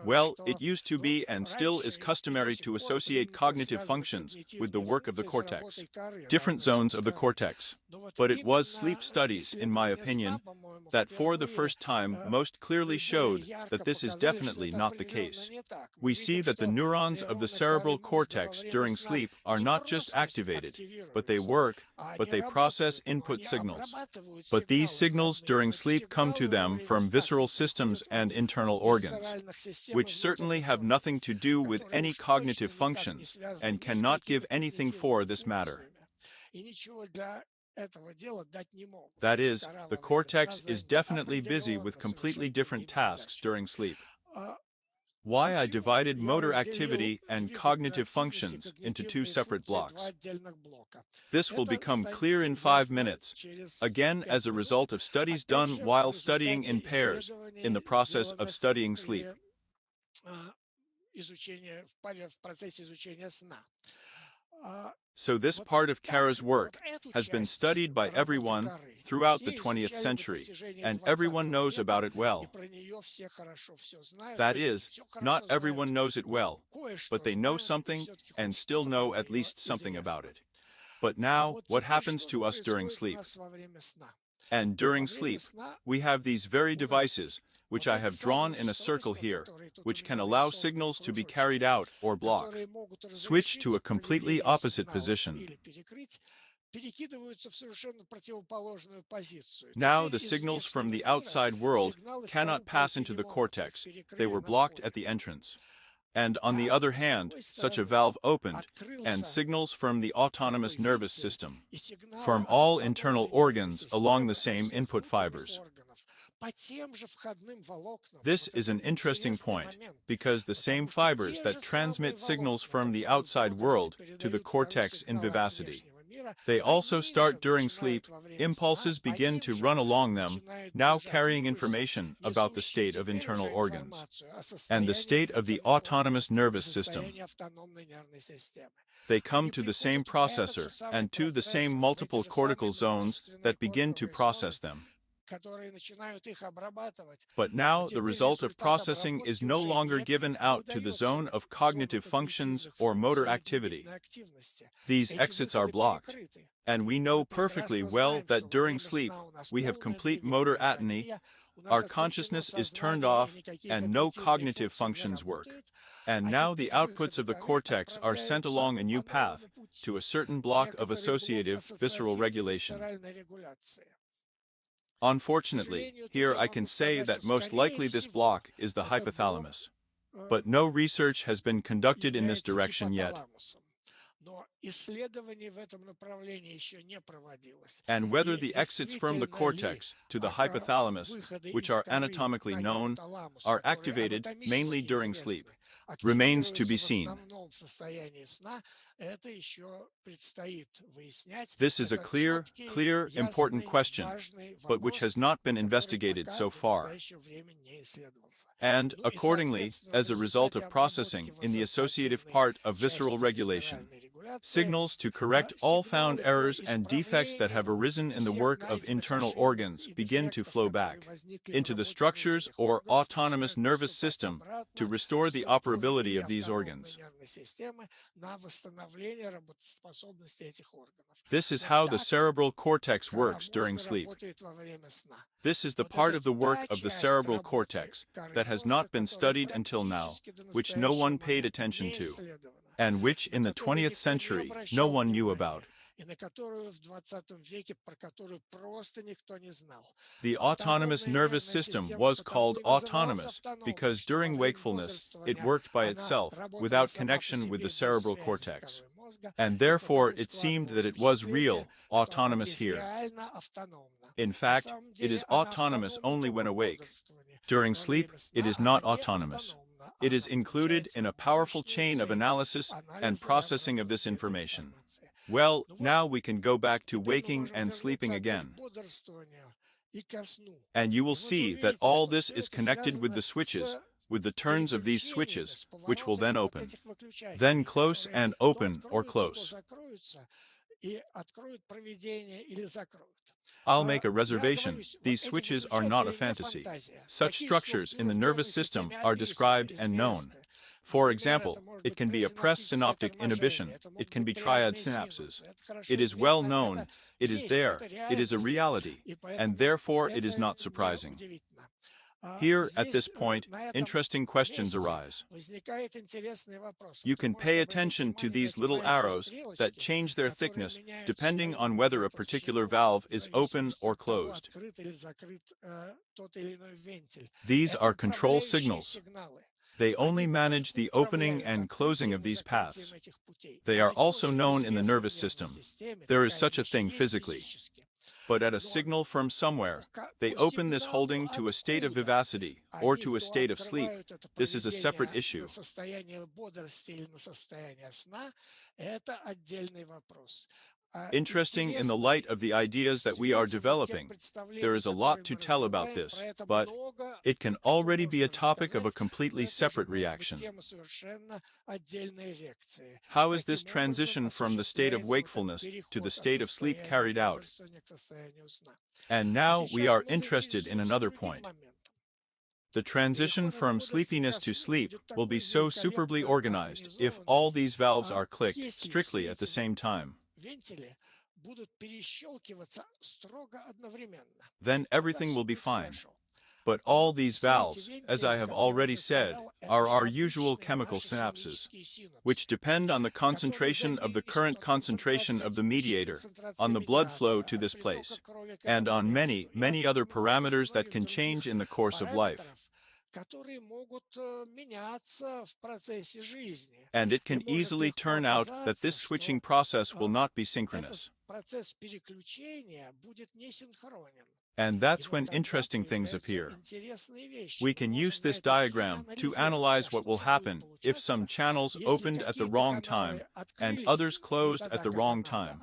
Well, it used to be and still is customary to associate cognitive functions with the work of the cortex, different zones of the cortex. But it was sleep studies, in my opinion, that for the first time most clearly showed that this is definitely not the case. We see that the neurons of the cerebral cortex during sleep are not just activated, but they work, but they process input signals. But these signals during sleep come to them from visceral systems and internal organs, which certainly have nothing to do with any cognitive functions and cannot give anything for this matter. That is, the cortex is definitely busy with completely different tasks during sleep. Why I divided motor activity and cognitive functions into two separate blocks. This will become clear in 5 minutes, again as a result of studies done while studying in pairs in the process of studying sleep. So this part of Kara's work has been studied by everyone throughout the 20th century, and everyone knows about it well. That is, not everyone knows it well, but they know something and still know at least something about it. But now, what happens to us during sleep? And during sleep, we have these very devices, which I have drawn in a circle here, which can allow signals to be carried out or block, switch to a completely opposite position. Now the signals from the outside world cannot pass into the cortex, they were blocked at the entrance. And on the other hand, such a valve opened, and signals from the autonomous nervous system, from all internal organs along the same input fibers. This is an interesting point, because the same fibers that transmit signals from the outside world to the cortex in vivacity, they also start during sleep, impulses begin to run along them, now carrying information about the state of internal organs and the state of the autonomous nervous system. They come to the same processor and to the same multiple cortical zones that begin to process them. But now the result of processing is no longer given out to the zone of cognitive functions or motor activity. These exits are blocked, and we know perfectly well that during sleep we have complete motor atony, our consciousness is turned off, and no cognitive functions work. And now the outputs of the cortex are sent along a new path to a certain block of associative visceral regulation. Unfortunately, here I can say that most likely this block is the hypothalamus. But no research has been conducted in this direction yet. And whether the exits from the cortex to the hypothalamus, which are anatomically known, are activated mainly during sleep, remains to be seen. This is a clear, important question, but which has not been investigated so far. And, accordingly, as a result of processing in the associative part of visceral regulation, signals to correct all found errors and defects that have arisen in the work of internal organs begin to flow back into the structures or autonomous nervous system to restore the operability of these organs. This is how the cerebral cortex works during sleep. This is the part of the work of the cerebral cortex that has not been studied until now, which no one paid attention to, and which in the 20th century no one knew about. The autonomous nervous system was called autonomous because during wakefulness it worked by itself without connection with the cerebral cortex. And therefore it seemed that it was real, autonomous here. In fact, it is autonomous only when awake. During sleep, it is not autonomous. It is included in a powerful chain of analysis and processing of this information. Well, now we can go back to waking and sleeping again. And you will see that all this is connected with the switches, with the turns of these switches, which will then open. Then close and open or close. I'll make a reservation. These switches are not a fantasy. Such structures in the nervous system are described and known. For example, it can be a presynaptic inhibition, it can be triad synapses. It is well known, it is there, it is a reality, and therefore it is not surprising. Here, at this point, interesting questions arise. You can pay attention to these little arrows that change their thickness depending on whether a particular valve is open or closed. These are control signals. They only manage the opening and closing of these paths. They are also known in the nervous system. There is such a thing physically. But at a signal from somewhere, they open this holding to a state of vivacity or to a state of sleep. This is a separate issue. Interesting in the light of the ideas that we are developing. There is a lot to tell about this, but it can already be a topic of a completely separate reaction. How is this transition from the state of wakefulness to the state of sleep carried out? And now we are interested in another point. The transition from sleepiness to sleep will be so superbly organized if all these valves are clicked strictly at the same time. Then everything will be fine. But all these valves, as I have already said, are our usual chemical synapses, which depend on the concentration of the current concentration of the mediator, on the blood flow to this place, and on many, many other parameters that can change in the course of life. And it can easily turn out that this switching process will not be synchronous. And that's when interesting things appear. We can use this diagram to analyze what will happen if some channels opened at the wrong time and others closed at the wrong time.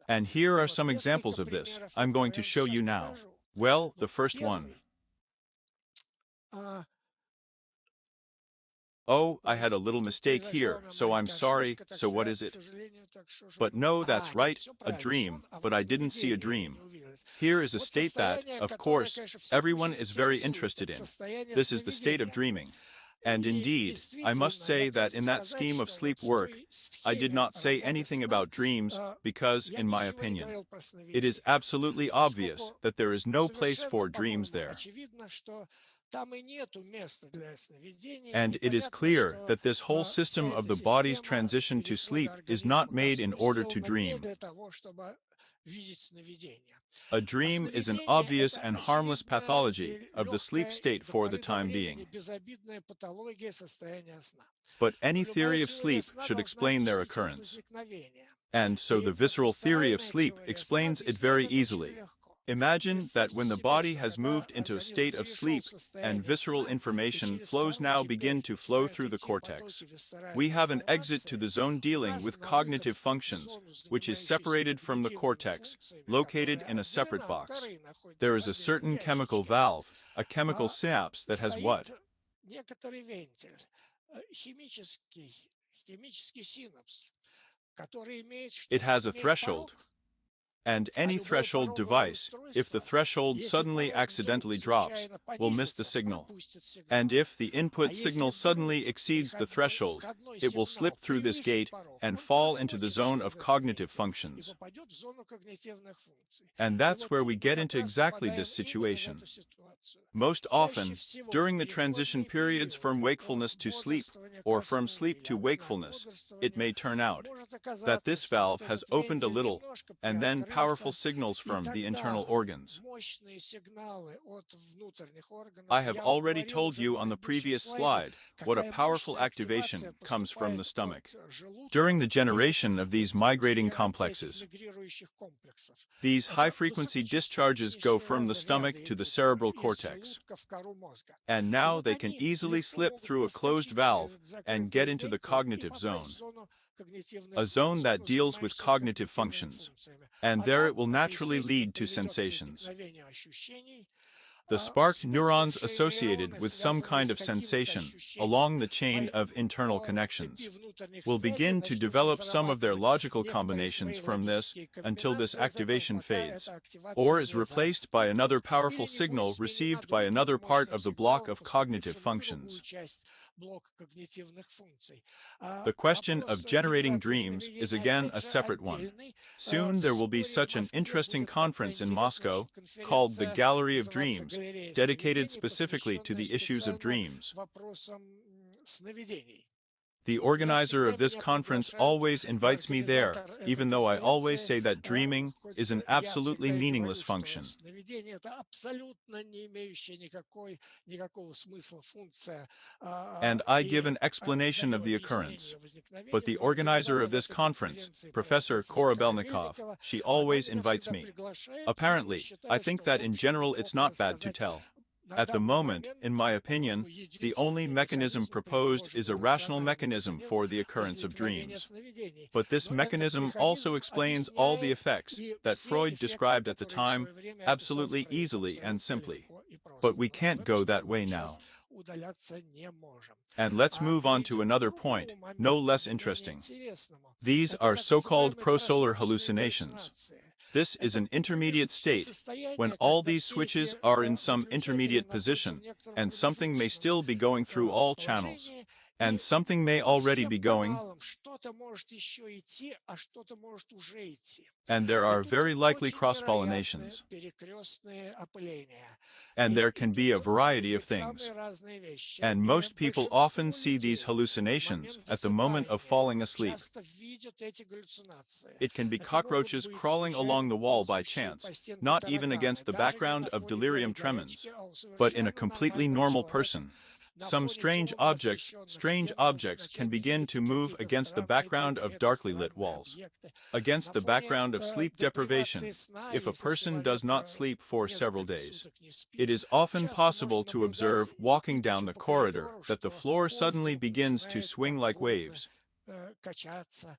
And here are some examples of this I'm going to show you now. Well, the first one. Oh, I had a little mistake here, so I'm sorry, so what is it? But no, that's right, a dream, but I didn't see a dream. Here is a state that, of course, everyone is very interested in. This is the state of dreaming. And indeed, I must say that in that scheme of sleep work, I did not say anything about dreams because, in my opinion, it is absolutely obvious that there is no place for dreams there. And it is clear that this whole system of the body's transition to sleep is not made in order to dream. A dream is an obvious and harmless pathology of the sleep state for the time being. But any theory of sleep should explain their occurrence. And so the visceral theory of sleep explains it very easily. Imagine that when the body has moved into a state of sleep and visceral information flows now begin to flow through the cortex. We have an exit to the zone dealing with cognitive functions, which is separated from the cortex, located in a separate box. There is a certain chemical valve, a chemical synapse that has what? It has a threshold. And any threshold device, if the threshold suddenly accidentally drops, will miss the signal. And if the input signal suddenly exceeds the threshold, it will slip through this gate and fall into the zone of cognitive functions. And that's where we get into exactly this situation. Most often, during the transition periods from wakefulness to sleep, or from sleep to wakefulness, it may turn out that this valve has opened a little, and then powerful signals from the internal organs. I have already told you on the previous slide what a powerful activation comes from the stomach. During the generation of these migrating complexes, these high-frequency discharges go from the stomach to the cerebral cortex. And now they can easily slip through a closed valve and get into the cognitive zone, a zone that deals with cognitive functions, and there it will naturally lead to sensations. The sparked neurons associated with some kind of sensation along the chain of internal connections will begin to develop some of their logical combinations from this until this activation fades, or is replaced by another powerful signal received by another part of the block of cognitive functions. The question of generating dreams is again a separate one. Soon there will be such an interesting conference in Moscow called the Gallery of Dreams, dedicated specifically to the issues of dreams. The organizer of this conference always invites me there, even though I always say that dreaming is an absolutely meaningless function. And I give an explanation of the occurrence. But the organizer of this conference, Professor Korobelnikov, she always invites me. Apparently, I think that in general it's not bad to tell. At the moment, in my opinion, the only mechanism proposed is a rational mechanism for the occurrence of dreams. But this mechanism also explains all the effects that Freud described at the time absolutely easily and simply. But we can't go that way now. And let's move on to another point, no less interesting. These are so-called prosolar hallucinations. This is an intermediate state, when all these switches are in some intermediate position, and something may still be going through all channels, and something may already be going, and there are very likely cross-pollinations, and there can be a variety of things. And most people often see these hallucinations at the moment of falling asleep. It can be cockroaches crawling along the wall by chance, not even against the background of delirium tremens, but in a completely normal person. Some strange objects can begin to move against the background of darkly lit walls. Against the background of sleep deprivation, if a person does not sleep for several days, it is often possible to observe walking down the corridor that the floor suddenly begins to swing like waves.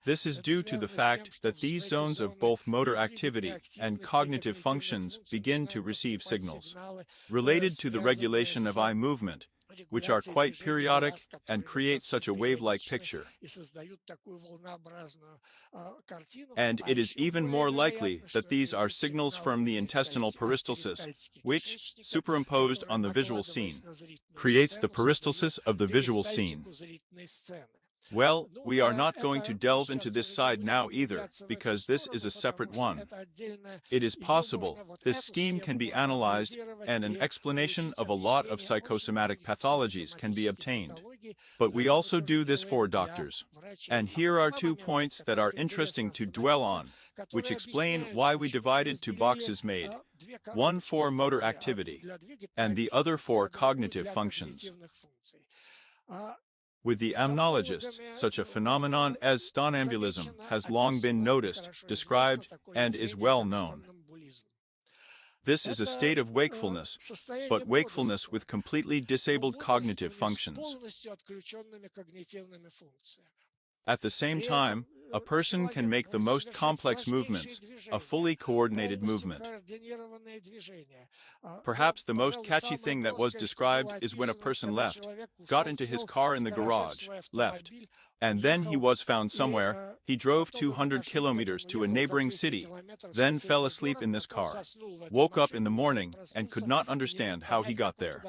This is due to the fact that these zones of both motor activity and cognitive functions begin to receive signals related to the regulation of eye movement, which are quite periodic and create such a wave-like picture. And it is even more likely that these are signals from the intestinal peristalsis, which, superimposed on the visual scene, creates the peristalsis of the visual scene. Well, we are not going to delve into this side now either, because this is a separate one. It is possible this scheme can be analyzed and an explanation of a lot of psychosomatic pathologies can be obtained. But we also do this for doctors. And here are 2 points that are interesting to dwell on, which explain why we divided 2 boxes made, one for motor activity, and the other for cognitive functions. With the amnologists, such a phenomenon as somnambulism has long been noticed, described, and is well known. This is a state of wakefulness, but wakefulness with completely disabled cognitive functions. At the same time, a person can make the most complex movements, a fully coordinated movement. Perhaps the most catchy thing that was described is when a person got into his car in the garage, left, And then he was found somewhere. He drove 200 kilometers to a neighboring city, then fell asleep in this car, woke up in the morning, and could not understand how he got there.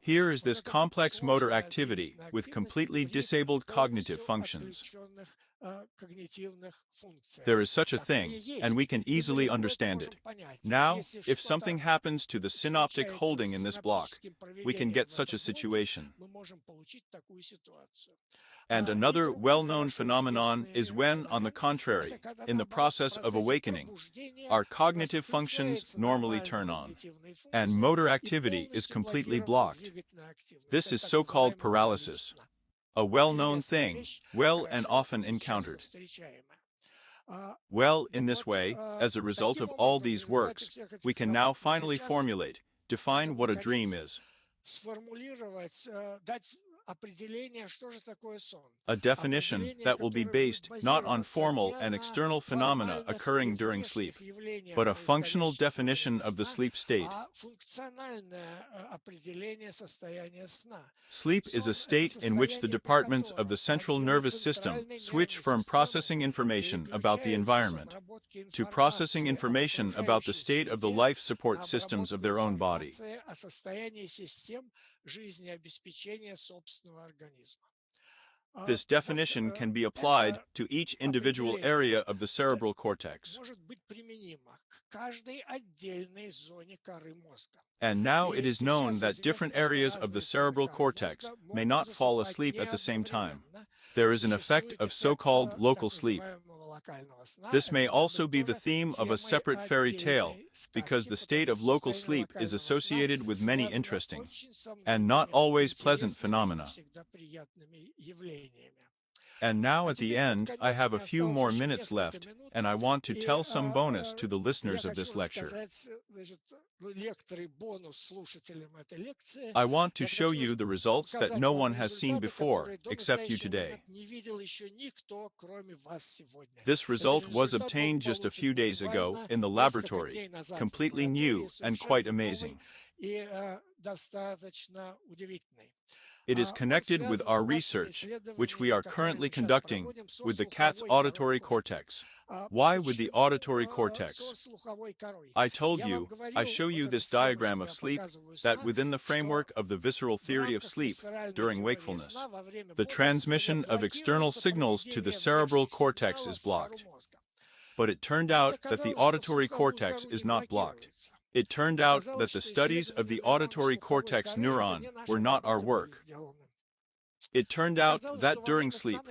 Here is this complex motor activity with completely disabled cognitive functions. There is such a thing, and we can easily understand it. Now, if something happens to the synaptic holding in this block, we can get such a situation. And another well-known phenomenon is when, on the contrary, in the process of awakening, our cognitive functions normally turn on, and motor activity is completely blocked. This is so-called paralysis, a well-known thing, well and often encountered. Well, in this way, as a result of all these works, we can now finally formulate, define what a dream is. A definition that will be based not on formal and external phenomena occurring during sleep, but a functional definition of the sleep state. Sleep is a state in which the departments of the central nervous system switch from processing information about the environment to processing information about the state of the life support systems of their own body. This definition can be applied to each individual area of the cerebral cortex. And now it is known that different areas of the cerebral cortex may not fall asleep at the same time. There is an effect of so-called local sleep. This may also be the theme of a separate fairy tale, because the state of local sleep is associated with many interesting, and not always pleasant phenomena. And now at the end, I have a few more minutes left, and I want to tell some bonus to the listeners of this lecture. I want to show you the results that no one has seen before, except you today. This result was obtained just a few days ago in the laboratory, completely new and quite amazing. It is connected with our research, which we are currently conducting, with the cat's auditory cortex. Why with the auditory cortex? I told you, I show you this diagram of sleep, that within the framework of the visceral theory of sleep, during wakefulness, the transmission of external signals to the cerebral cortex is blocked. But it turned out that the auditory cortex is not blocked. It turned out that the studies of the auditory cortex neuron were not our work. It turned out that during sleep,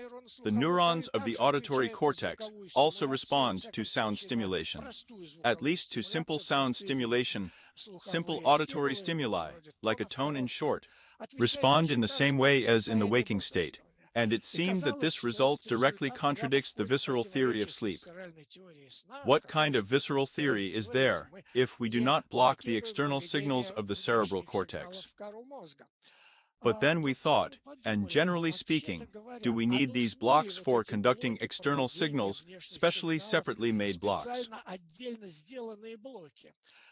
the neurons of the auditory cortex also respond to sound stimulation, at least to simple sound stimulation. Simple auditory stimuli, like a tone in short, respond in the same way as in the waking state. And it seemed that this result directly contradicts the visceral theory of sleep. What kind of visceral theory is there if we do not block the external signals of the cerebral cortex? But then we thought, and generally speaking, do we need these blocks for conducting external signals, specially separately made blocks?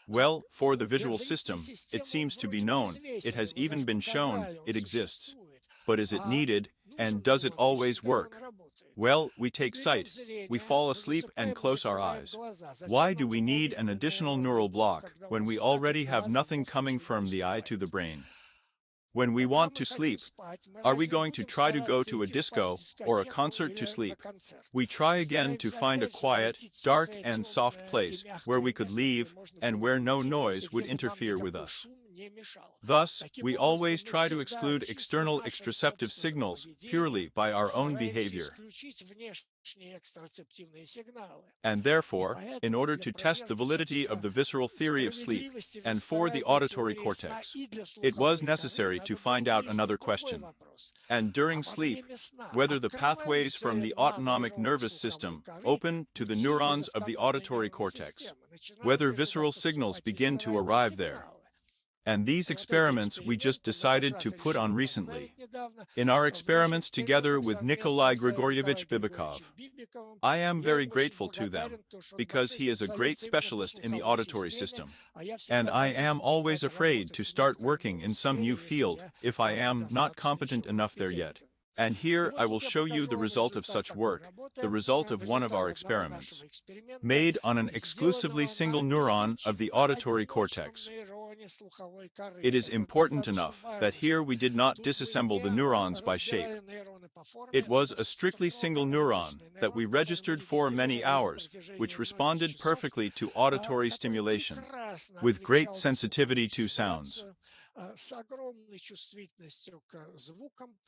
Well, for the visual system, it seems to be known, it has even been shown, it exists. But is it needed, and does it always work? Well, we take sight, we fall asleep and close our eyes. Why do we need an additional neural block when we already have nothing coming from the eye to the brain? When we want to sleep, are we going to try to go to a disco or a concert to sleep? We try again to find a quiet, dark and soft place where we could leave and where no noise would interfere with us. Thus, we always try to exclude external extraceptive signals purely by our own behavior. And therefore, in order to test the validity of the visceral theory of sleep, and for the auditory cortex, it was necessary to find out another question. And during sleep, whether the pathways from the autonomic nervous system open to the neurons of the auditory cortex, whether visceral signals begin to arrive there. And these experiments we just decided to put on recently. In our experiments together with Nikolai Grigoryevich Bibikov. I am very grateful to them, because he is a great specialist in the auditory system. And I am always afraid to start working in some new field if I am not competent enough there yet. And here I will show you the result of such work, the result of one of our experiments, made on an exclusively single neuron of the auditory cortex. It is important enough that here we did not disassemble the neurons by shape. It was a strictly single neuron that we registered for many hours, which responded perfectly to auditory stimulation, with great sensitivity to sounds.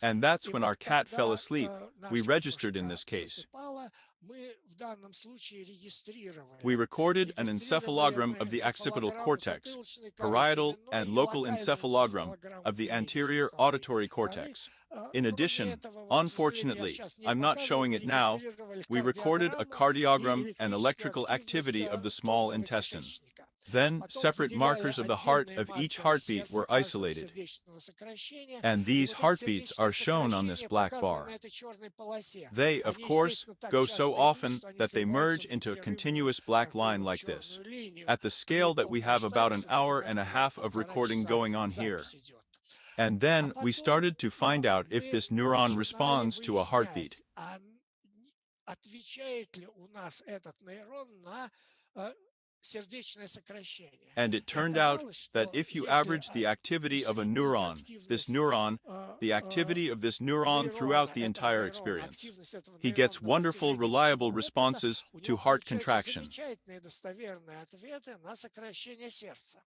And that's when our cat fell asleep, we registered in this case. We recorded an encephalogram of the occipital cortex, parietal and local encephalogram of the anterior auditory cortex. In addition, unfortunately, I'm not showing it now, we recorded a cardiogram and electrical activity of the small intestine. Then, separate markers of the heart of each heartbeat were isolated. And these heartbeats are shown on this black bar. They, of course, go so often that they merge into a continuous black line like this. At the scale that we have about an hour and a half of recording going on here. And then we started to find out if this neuron responds to a heartbeat. And it turned out that if you average the activity of a neuron, the activity of this neuron throughout the entire experience, he gets wonderful, reliable responses to heart contraction.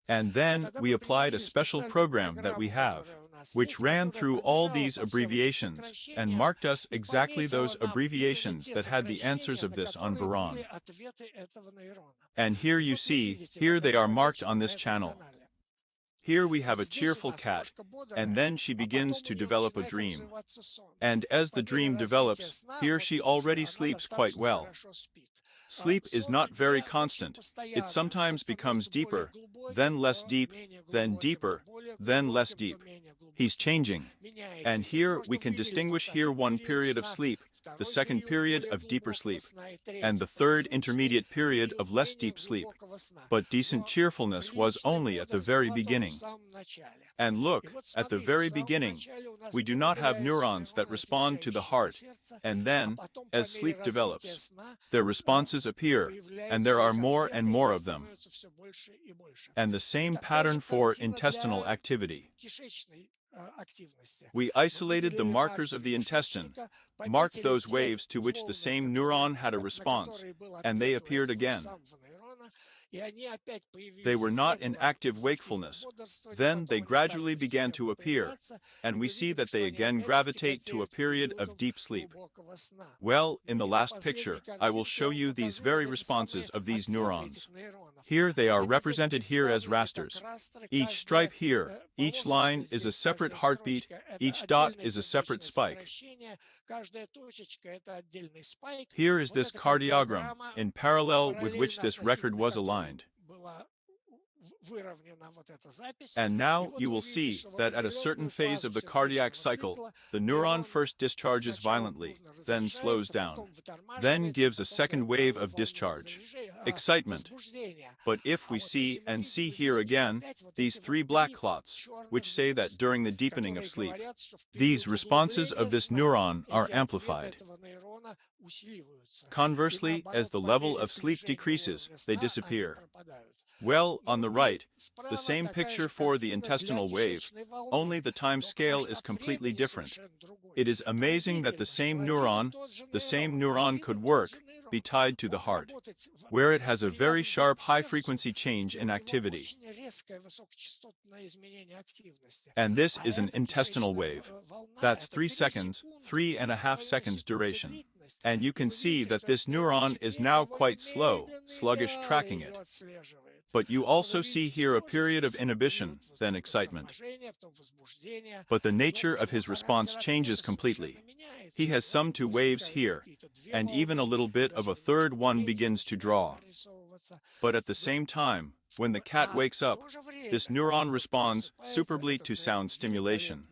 And then we applied a special program that we have, which ran through all these abbreviations and marked us exactly those abbreviations that had the answers of this on Veron. And here you see, here they are marked on this channel. Here we have a cheerful cat, and then she begins to develop a dream. And as the dream develops, here she already sleeps quite well. Sleep is not very constant. It sometimes becomes deeper, then less deep, then deeper, then less deep. He's changing. And here we can distinguish here one period of sleep, the second period of deeper sleep, and the third intermediate period of less deep sleep. But decent cheerfulness was only at the very beginning. And look, at the very beginning, we do not have neurons that respond to the heart, and then, as sleep develops, their responses appear, and there are more and more of them. And the same pattern for intestinal activity. We isolated the markers of the intestine, marked those waves to which the same neuron had a response, and they appeared again. They were not in active wakefulness. Then they gradually began to appear, and we see that they again gravitate to a period of deep sleep. Well, in the last picture, I will show you these very responses of these neurons. Here they are represented here as rasters. Each stripe here, each line is a separate heartbeat, each dot is a separate spike. Here is this cardiogram, in parallel with which this record was aligned. And now you will see that at a certain phase of the cardiac cycle, the neuron first discharges violently, then slows down, then gives a second wave of discharge, excitement. But if we see and see here again, these three black clots, which say that during the deepening of sleep, these responses of this neuron are amplified. Conversely, as the level of sleep decreases, they disappear. Well, on the right, the same picture for the intestinal wave, only the time scale is completely different. It is amazing that the same neuron could work, be tied to the heart, where it has a very sharp high-frequency change in activity. And this is an intestinal wave. That's 3 seconds, 3.5 seconds duration. And you can see that this neuron is now quite slow, sluggish tracking it. But you also see here a period of inhibition, then excitement. But the nature of his response changes completely. He has some 2 waves here, and even a little bit of a third one begins to draw. But at the same time, when the cat wakes up, this neuron responds superbly to sound stimulation.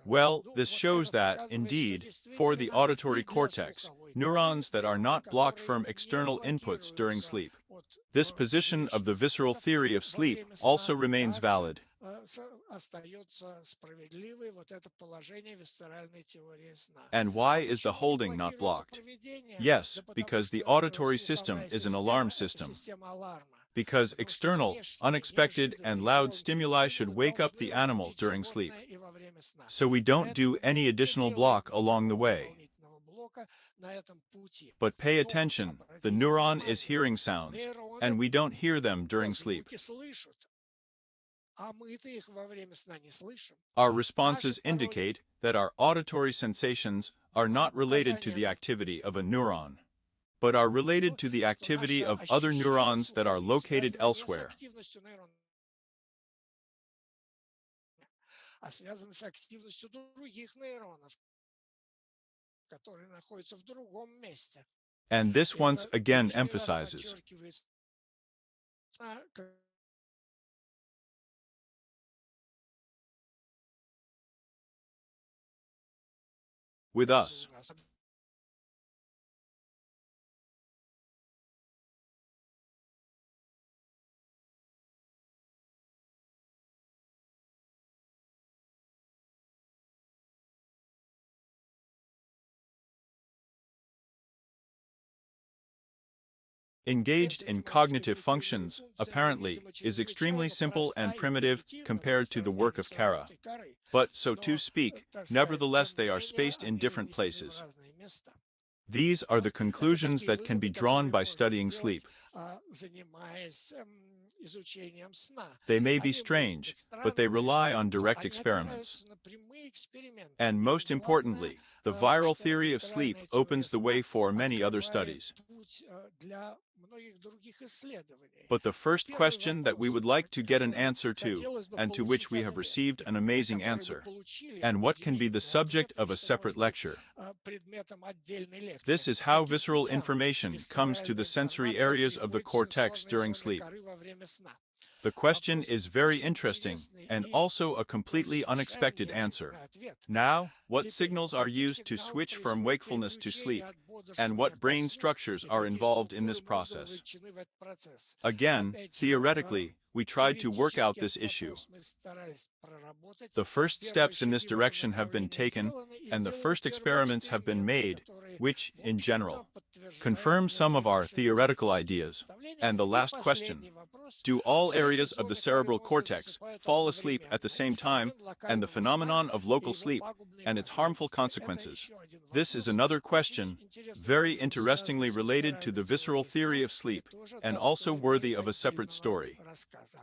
Well, this shows that, indeed, for the auditory cortex, neurons that are not blocked from external inputs during sleep. This position of the visceral theory of sleep also remains valid. остается справедливой вот это положение висцеральной теории сна. And why А is the почему не holding not блокируется blocked? проведение? Yes, Да потому because the что auditory system слуховая is an система alarm – это system. система аларма. Because Потому что external, внешние, unexpected, and неожиданные loud громкие stimuli should стимулы wake up должны the animal разбудить during sleep. животное и во время сна. So we don't do Поэтому any мы не additional делаем block along the никакого way. дополнительного блока на этом пути. But pay Но attention, the обратите neuron is внимание, hearing sounds, нейроны and we don't hear them during sleep. звуки слышат, а мы-то их во время сна не слышим. Our Наши responses пароли indicate that our auditory sensations are not related to the указания activity of a neuron, but are related to the что activity наши of other ощущения neurons that are слуховые located связаны не с elsewhere. активностью нейрона, а связаны с активностью других нейронов, которые находятся в другом месте. And this once Это again лишний раз emphasizes подчеркивает, with us. Engaged in cognitive functions, apparently, is extremely simple and primitive compared to the work of Kara. But, so to speak, nevertheless they are spaced in different places. These are the conclusions that can be drawn by studying sleep. They may be strange, but they rely on direct experiments. And most importantly, the viral theory of sleep opens the way for many other studies. But the first question that we would like to get an answer to, and to which we have received an amazing answer, and what can be the subject of a separate lecture. This is how visceral information comes to the sensory areas of the cortex during sleep. The question is very interesting, and also a completely unexpected answer. Now, what signals are used to switch from wakefulness to sleep, and what brain structures are involved in this process? Again, theoretically, we tried to work out this issue. The first steps in this direction have been taken, and the first experiments have been made, which, in general, confirm some of our theoretical ideas. And the last question: do all areas of the cerebral cortex fall asleep at the same time, and the phenomenon of local sleep and its harmful consequences? This is another question, very interestingly related to the visceral theory of sleep, and also worthy of a separate story.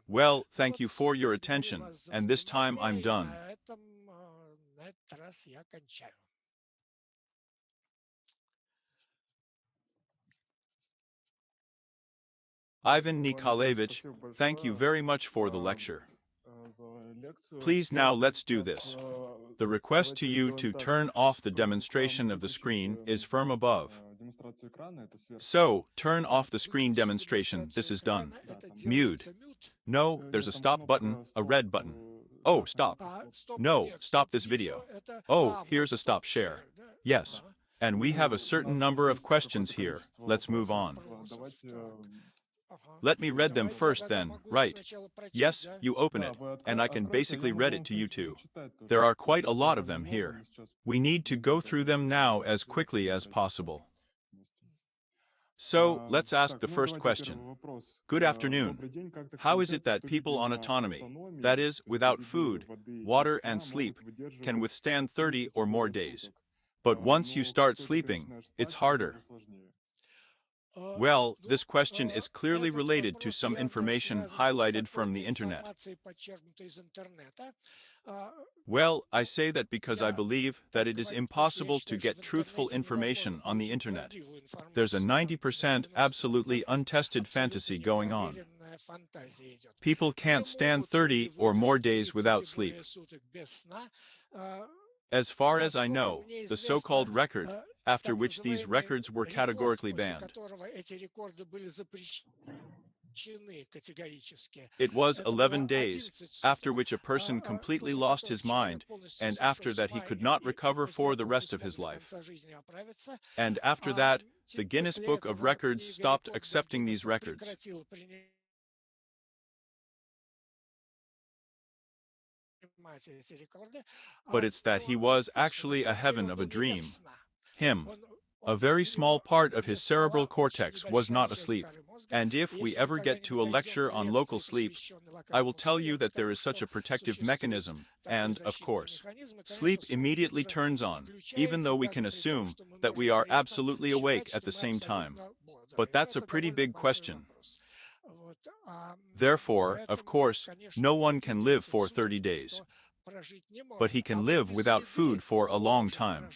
Well, thank you for your attention, and this time I'm done. Ivan Nikolaevich, thank you very much for the lecture. Please now let's do this. The request to you to turn off the demonstration of the screen is from above. So, turn off the screen demonstration, this is done. Mute. No, there's a stop button, a red button. Oh, stop. No, stop this video. Oh, here's a stop share. Yes. And we have a certain number of questions here, let's move on. Let me read them first then, right? Yes, you open it, and I can basically read it to you too. There are quite a lot of them here. We need to go through them now as quickly as possible. So, let's ask the first question. Good afternoon. How is it that people on autonomy, that is, without food, water and sleep, can withstand 30 or more days? But once you start sleeping, it's harder. Well, this question is clearly related to some information highlighted from the internet. Well, I say that because I believe that it is impossible to get truthful information on the internet. There's a 90% absolutely untested fantasy going on. People can't stand 30 or more days without sleep. As far as I know, the so-called record, after which these records were categorically banned, it was 11 days, after which a person completely lost his mind, and after that he could not recover for the rest of his life. And after that, the Guinness Book of Records stopped accepting these records. but it's that he was actually a heaven of a dream. Him. A very small part of his cerebral cortex was not asleep. And if we ever get to a lecture on local sleep, I will tell you that there is such a protective mechanism, and, of course, sleep immediately turns on, even though we can assume that we are absolutely awake at the same time. But that's a pretty big question. Therefore, of course, no one can live for 30 days. But he can live without food for a long time.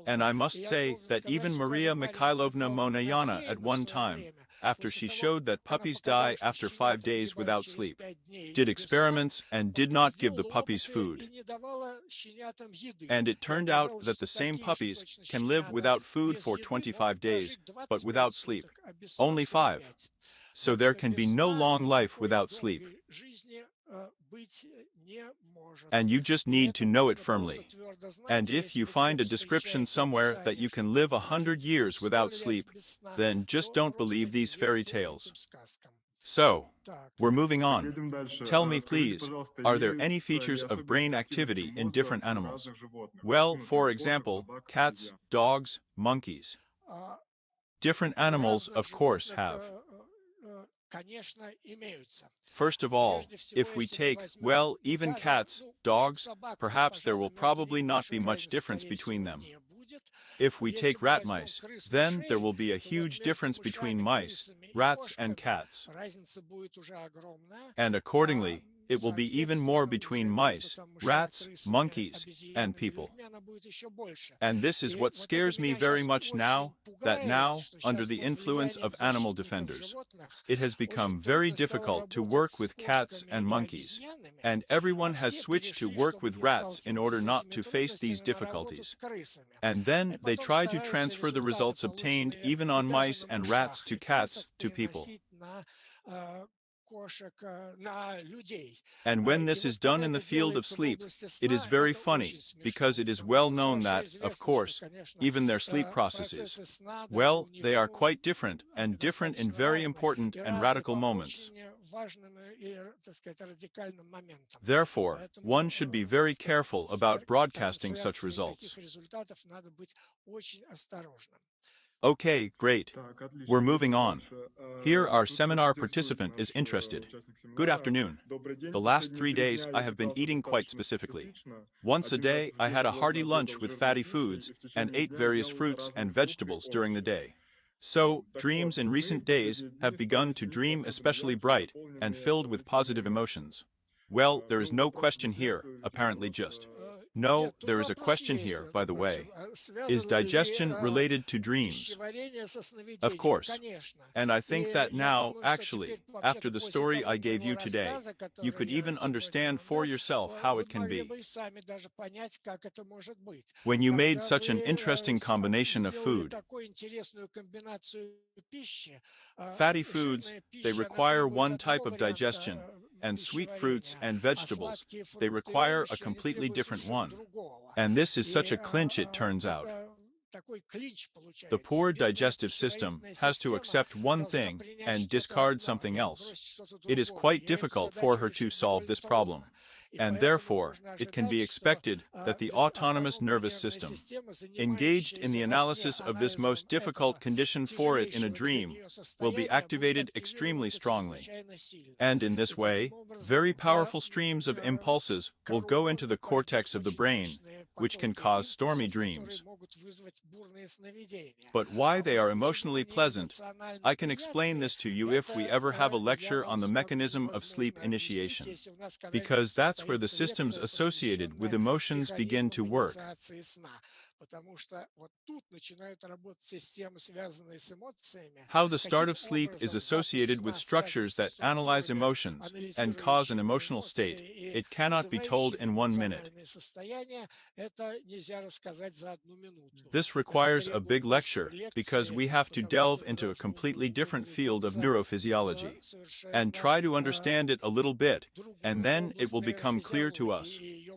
And I must say that even Maria Mikhailovna Monayana at one time, after she showed that puppies die after 5 days without sleep, did experiments and did not give the puppies food. And it turned out that the same puppies can live without food for 25 days, but without sleep. Only 5. So there can be no long life without sleep. And you just need to know it firmly. And if you find a description somewhere that you can live 100 years without sleep, then just don't believe these fairy tales. So, we're moving on. Tell me please, are there any features of brain activity in different animals? Well, for example, cats, dogs, monkeys. Different animals, of course, have. First of all, if we take, well, even cats, dogs, perhaps there will probably not be much difference between them. If we take rat mice, then there will be a huge difference between mice, rats, and cats. And accordingly, it will be even more between mice, rats, monkeys, and people. And this is what scares me very much now, that now, under the influence of animal defenders, it has become very difficult to work with cats and monkeys, and everyone has switched to work with rats in order not to face these difficulties. And then they try to transfer the results obtained even on mice and rats to cats, to people. And when this is done in the field of sleep, it is very funny, because it is well known that, of course, even their sleep processes, well, they are quite different, and different in very important and radical moments. Therefore, one should be very careful about broadcasting such results. Okay, great. We're moving on. Here our seminar participant is interested. Good afternoon. The last 3 days I have been eating quite specifically. Once a day I had a hearty lunch with fatty foods and ate various fruits and vegetables during the day. So, dreams in recent days have begun to dream especially bright and filled with positive emotions. Well, there is no question here, apparently just. No, there is a question here, by the way. Is digestion related to dreams? Of course. And I think that now, actually, after the story I gave you today, you could even understand for yourself how it can be. When you made such an interesting combination of food. Fatty foods, they require one type of digestion, and sweet fruits and vegetables, they require a completely different one. And this is such a clinch, it turns out. The poor digestive system has to accept one thing and discard something else. It is quite difficult for her to solve this problem. And therefore, it can be expected that the autonomous nervous system, engaged in the analysis of this most difficult condition for it in a dream, will be activated extremely strongly. And in this way, very powerful streams of impulses will go into the cortex of the brain, which can cause stormy dreams. But why they are emotionally pleasant, I can explain this to you if we ever have a lecture on the mechanism of sleep initiation. Because that's where the systems associated with emotions begin to work. How the start of sleep is associated with structures that analyze emotions and cause an emotional state, it cannot be told in 1 minute. This requires a big lecture, because we have to delve into a completely different field of neurophysiology and try to understand it a little bit, and then it will become clear to us.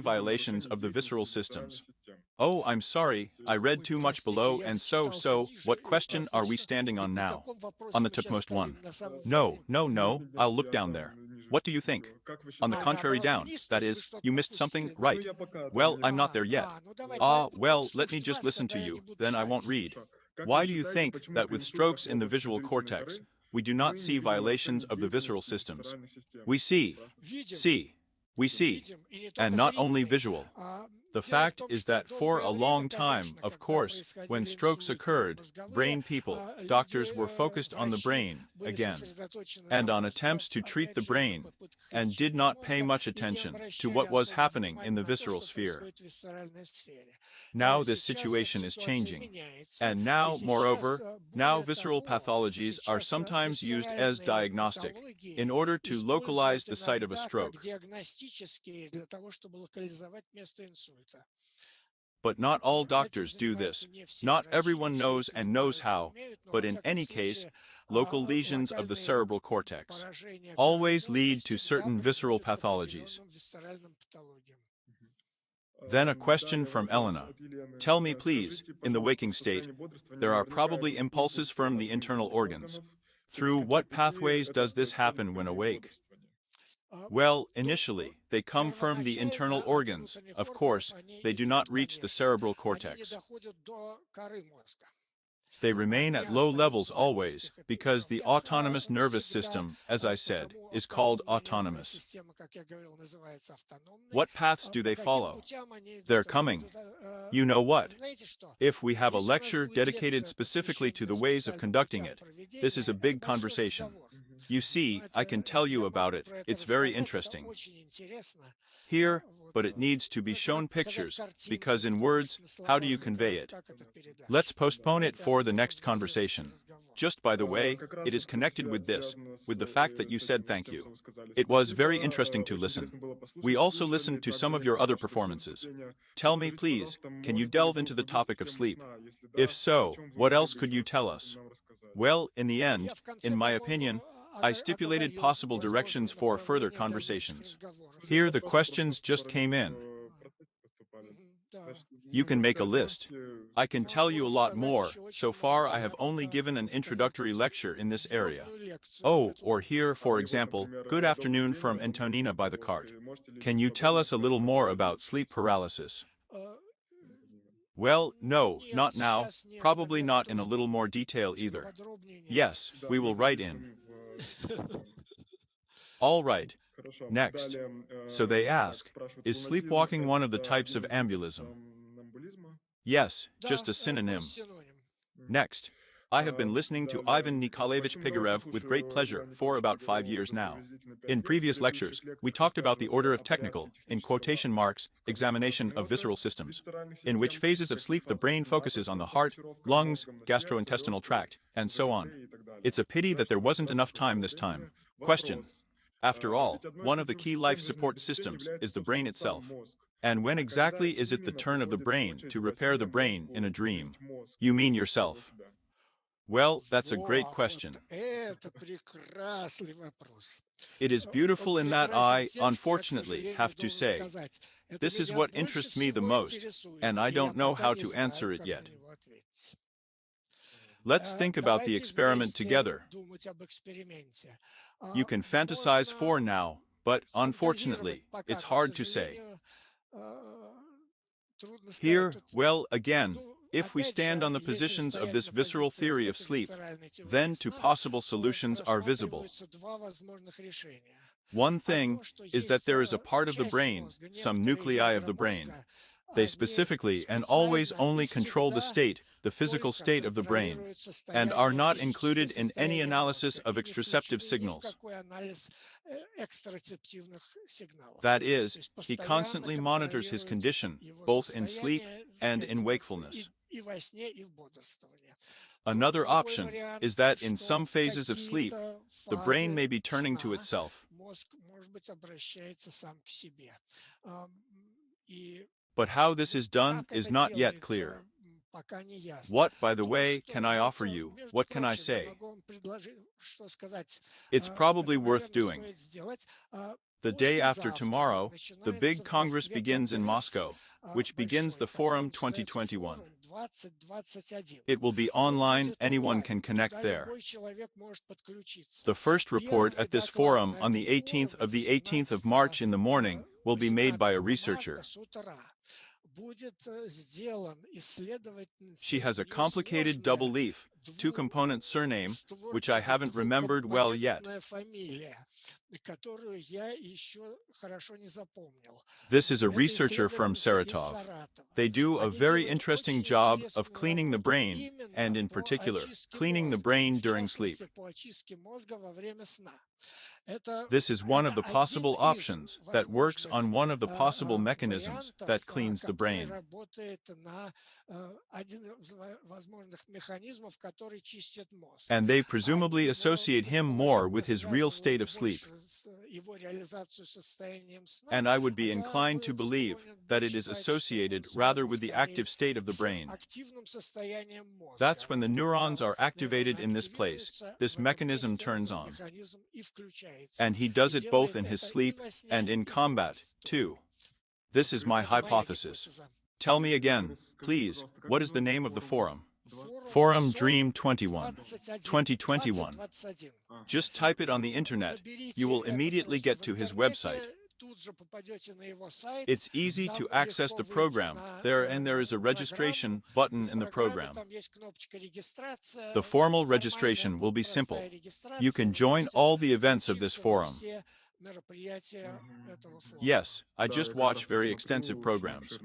violations of the visceral systems. Oh, I'm sorry, I read too much below and what question are we standing on now? On the topmost one. No, I'll look down there. What do you think? On the contrary, down. That is, you missed something, right? Я пока Well, отвечаю. I'm not there yet. Ну давай, Well, let me just listen to you, then I won't read. Why do you think that with strokes in the visual cortex, we do not see violations of the visceral systems? We see, we see, and not only visual. The fact is that for a long time, of course, when strokes occurred, brain people, doctors were focused on the brain, again, and on attempts to treat the brain, and did not pay much attention to what was happening in the visceral sphere. Now this situation is changing. And now, moreover, now visceral pathologies are sometimes used as diagnostic in order to localize the site of a stroke. But not all doctors do this. Not everyone knows and knows how, but in any case, local lesions of the cerebral cortex always lead to certain visceral pathologies. Then a question from Elena. Tell me, please, in the waking state, there are probably impulses from the internal organs. Through what pathways does this happen when awake? Well, initially, they come from the internal organs. Of course, they do not reach the cerebral cortex. They remain at low levels always, because the autonomous nervous system, as I said, is called autonomous. What paths do they follow? They're coming. You know what? If we have a lecture dedicated specifically to the ways of conducting it, this is a big conversation. You see, I can tell you about it. It's very interesting. Here, but it needs to be shown pictures, because in words, how do you convey it? Let's postpone it for the next conversation. Just by the way, it is connected with this, with the fact that you said thank you. It was very interesting to listen. We also listened to some of your other performances. Tell me, please, can you delve into the topic of sleep? If so, what else could you tell us? Well, in the end, in my opinion, I stipulated possible directions for further conversations. Here the questions just came in. You can make a list. I can tell you a lot more. So far I have only given an introductory lecture in this area. Oh, or here, for example, good afternoon from Antonina by the cart. Can you tell us a little more about sleep paralysis? Well, no, not now, probably not in a little more detail either. Yes, we will write in. All right. Next. So they ask, is sleepwalking one of the types of ambulism? Yes, just a synonym. Next. I have been listening to Ivan Nikolaevich Pigarev with great pleasure for about 5 years now. In previous lectures, we talked about the order of technical, in quotation marks, examination of visceral systems, in which phases of sleep the brain focuses on the heart, lungs, gastrointestinal tract, and so on. It's a pity that there wasn't enough time this time. Question. After all, one of the key life support systems is the brain itself. And when exactly is it the turn of the brain to repair the brain in a dream? You mean yourself? Well, that's a great question. It is beautiful in that I, unfortunately, have to say, this is what interests me the most, and I don't know how to answer it yet. Let's think about the experiment together. You can fantasize for now, but unfortunately, it's hard to say. Here, well, again, if we stand on the positions of this visceral theory of sleep, then two possible solutions are visible. One thing is that there is a part of the brain, some nuclei of the brain. They specifically and always only control the state, the physical state of the brain, and are not included in any analysis of extraceptive signals. That is, he constantly monitors his condition, both in sleep and in wakefulness. Another option is that in some phases of sleep, the brain may be turning to itself. But how this is done is not yet clear. What, by the way, can I offer you? What can I say? It's probably worth doing. The day after tomorrow, the big Congress begins in Moscow, which begins the Forum 2021. It will be online, anyone can connect there. The first report at this forum on the 18th of March in the morning will be made by a researcher. She has a complicated double leaf, two-component surname, which I haven't remembered well yet. This is a researcher from Saratov. They do a very interesting job of cleaning the brain, and in particular, cleaning the brain during sleep. This is one of the possible options that works on one of the possible mechanisms that cleans the brain. And they presumably associate him more with his real state of sleep. And I would be inclined to believe that it is associated rather with the active state of the brain. That's when the neurons are activated in this place, this mechanism turns on. And he does it both in his sleep and in combat, too. This is my hypothesis. Tell me again, please, what is the name of the forum? Forum Dream 21. 2021. Just type it on the internet. You will immediately get to his website. It's easy to access the program there, and there is a registration button in the program. The formal registration will be simple. You can join all the events of this forum. Yes, I just watch very extensive programs.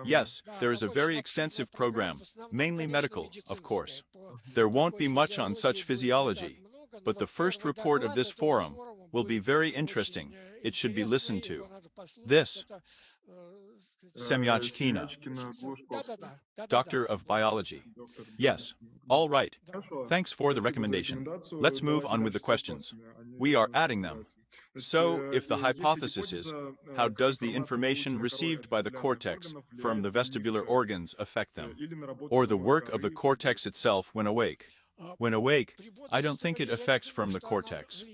Yes, there is a very extensive program, mainly medical, of course. There won't be much on such physiology, but the first report of this forum will be very interesting. It should be listened to. This, Semyachkina, Doctor of Biology. Yes, all right. Thanks for the recommendation. Let's move on with the questions. We are adding them. So, if the hypothesis is, how does the information received by the cortex from the vestibular organs affect them? Or the work of the cortex itself when awake? When awake, I don't think it affects from the cortex.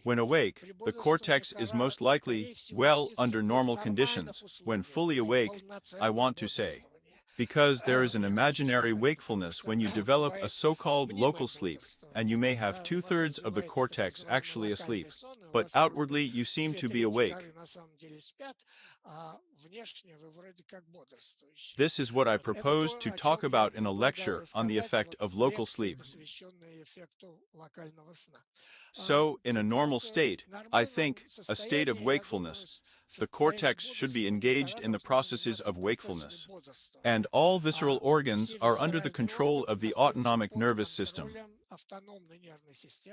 When awake, the cortex is most likely, well, under normal conditions. When fully awake, I want to say. Because there is an imaginary wakefulness when you develop a so-called local sleep, and you may have 2/3 of the cortex actually asleep, but outwardly you seem to be awake. This is what I propose to talk about in a lecture on the effect of local sleep. So, in a normal state, I think, a state of wakefulness, the cortex should be engaged in the processes of wakefulness. And all visceral organs are under the control of the autonomic nervous system.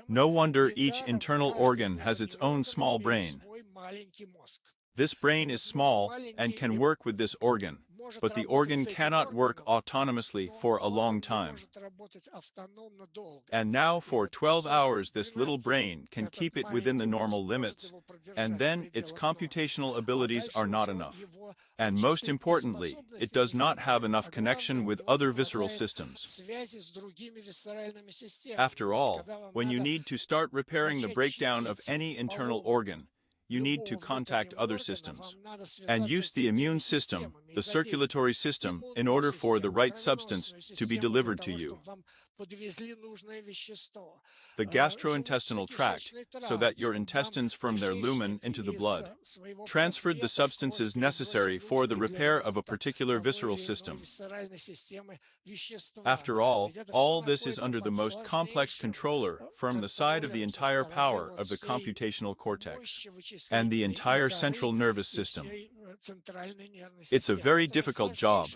No wonder each internal organ has its own small brain. This brain is small and can work with this organ, but the organ cannot work autonomously for a long time. And now for 12 hours this little brain can keep it within the normal limits, and then its computational abilities are not enough. And most importantly, it does not have enough connection with other visceral systems. After all, when you need to start repairing the breakdown of any internal organ, you need to contact other systems and use the immune system, the circulatory system, in order for the right substance to be delivered to you. The gastrointestinal tract, so that your intestines from their lumen into the blood, transferred the substances necessary for the repair of a particular visceral system. After all this is under the most complex controller from the side of the entire power of the computational cortex and the entire central nervous system. It's a very difficult job.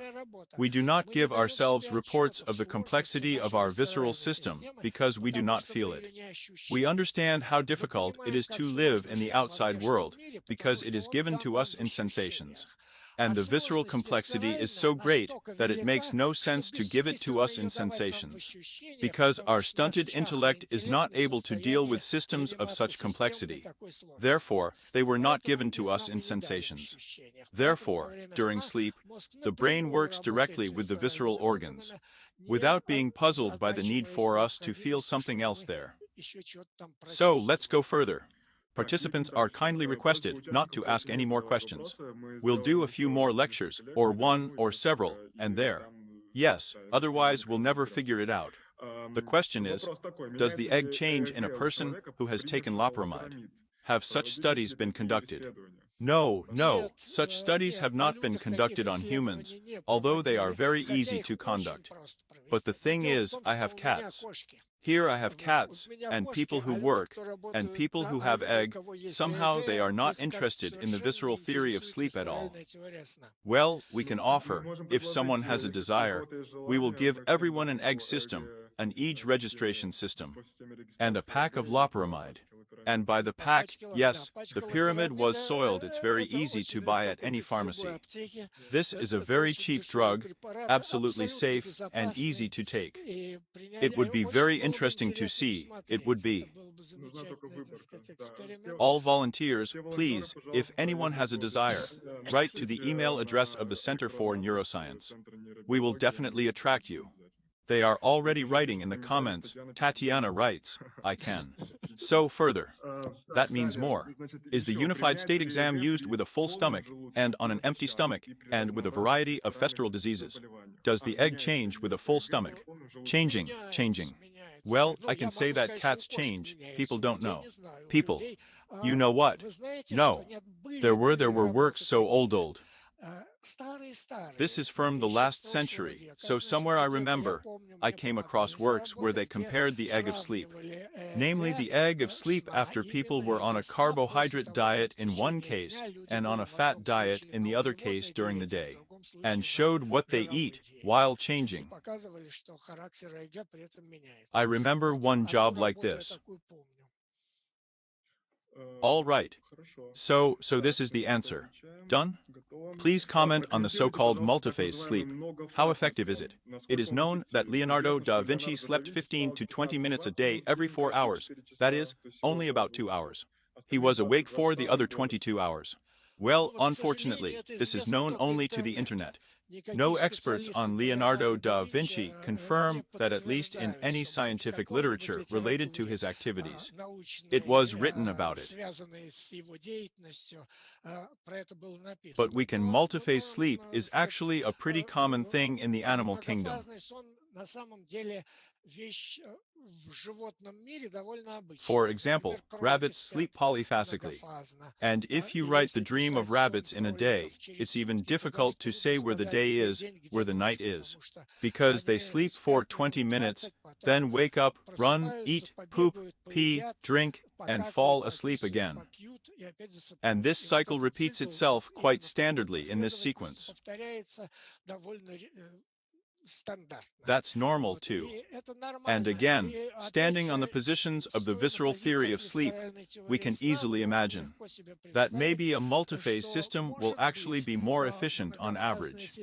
We do not give ourselves reports of the complexity of our visceral system because we do not feel it. We understand how difficult it is to live in the outside world because it is given to us in sensations. And the visceral complexity is so great that it makes no sense to give it to us in sensations, because our stunted intellect is not able to deal with systems of such complexity. Therefore, they were not given to us in sensations. Therefore, during sleep, the brain works directly with the visceral organs, without being puzzled by the need for us to feel something else there. So let's go further. Participants are kindly requested not to ask any more questions. We'll do a few more lectures, or one or several, and there. Yes, otherwise we'll never figure it out. The question is, does the egg change in a person who has taken loperamide? Have such studies been conducted? No, such studies have not been conducted on humans, although they are very easy to conduct. But the thing is, I have cats. Here I have cats, and people who work, and people who have egg, somehow they are not interested in the visceral theory of sleep at all. Well, we can offer, if someone has a desire, we will give everyone an egg system, an age registration system, and a pack of loperamide. And by the pack, yes, the pyramid was soiled. It's very easy to buy at any pharmacy. This is a very cheap drug, absolutely safe and easy to take. It would be very interesting to see, it would be. All volunteers, please, if anyone has a desire, write to the email address of the Center for Neuroscience. We will definitely attract you. They are already writing in the comments. Tatiana writes, I can. So further. That means more. Is the unified state exam used with a full stomach, and on an empty stomach, and with a variety of festral diseases? Does the egg change with a full stomach? Changing. Well, I can say that cats change, people don't know. People. You know what? No. There were works so old. This is from the last century, so somewhere I remember, I came across works where they compared the egg of sleep, namely the egg of sleep after people were on a carbohydrate diet in one case and on a fat diet in the other case during the day, and showed what they eat while changing. I remember one job like this. All right. So this is the answer. Done? Please comment on the so-called multiphase sleep. How effective is it? It is known that Leonardo da Vinci slept 15 to 20 minutes a day every 4 hours. That is, only about 2 hours. He was awake for the other 22 hours. Well, unfortunately, this is known only to the internet. No experts on Leonardo da Vinci confirm that, at least in any scientific literature related to his activities, it was written about it. But we can multiphase sleep is actually a pretty common thing in the animal kingdom. For example, rabbits sleep polyphasically. And if you write the dream of rabbits in a day, it's even difficult to say where the day is, where the night is. Because they sleep for 20 minutes, then wake up, run, eat, poop, pee, drink, and fall asleep again. And this cycle repeats itself quite standardly in this sequence. That's normal too. And again, standing on the positions of the visceral theory of sleep, we can easily imagine that maybe a multiphase system will actually be more efficient on average.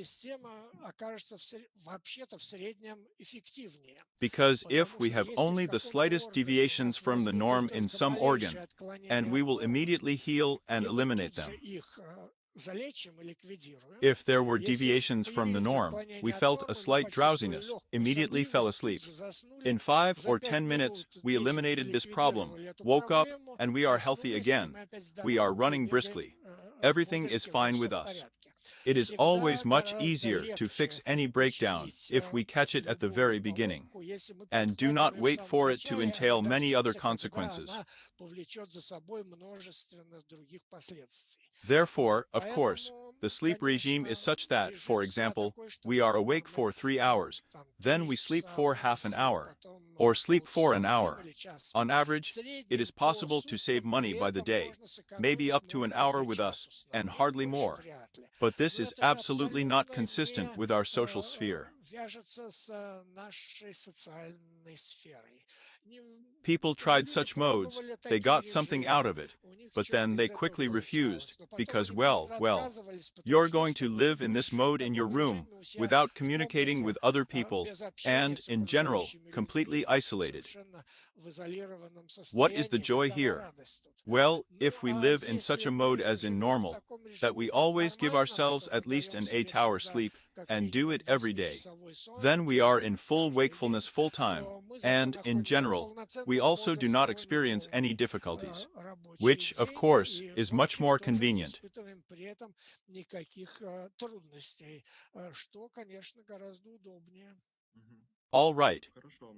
Because if we have only the slightest deviations from the norm in some organ, and we will immediately heal and eliminate them. If there were deviations from the norm, we felt a slight drowsiness, immediately fell asleep. In 5 or 10 minutes, we eliminated this problem, woke up, and we are healthy again. We are running briskly. Everything is fine with us. It is always much easier to fix any breakdown if we catch it at the very beginning, and do not wait for it to entail many other consequences. Therefore, of course, the sleep regime is such that, for example, we are awake for 3 hours, then we sleep for half an hour, or sleep for an hour. On average, it is possible to save money by the day, maybe up to an hour with us, and hardly more. But this is absolutely not consistent with our social sphere. People tried such modes, they got something out of it, but then they quickly refused, because well, you're going to live in this mode in your room, without communicating with other people, and, in general, completely isolated. What is the joy here? Well, if we live in such a mode as in normal, that we always give ourselves at least an 8-hour sleep, and do it every day. Then we are in full wakefulness full time, and, in general, we also do not experience any difficulties, which, of course, is much more convenient. All right.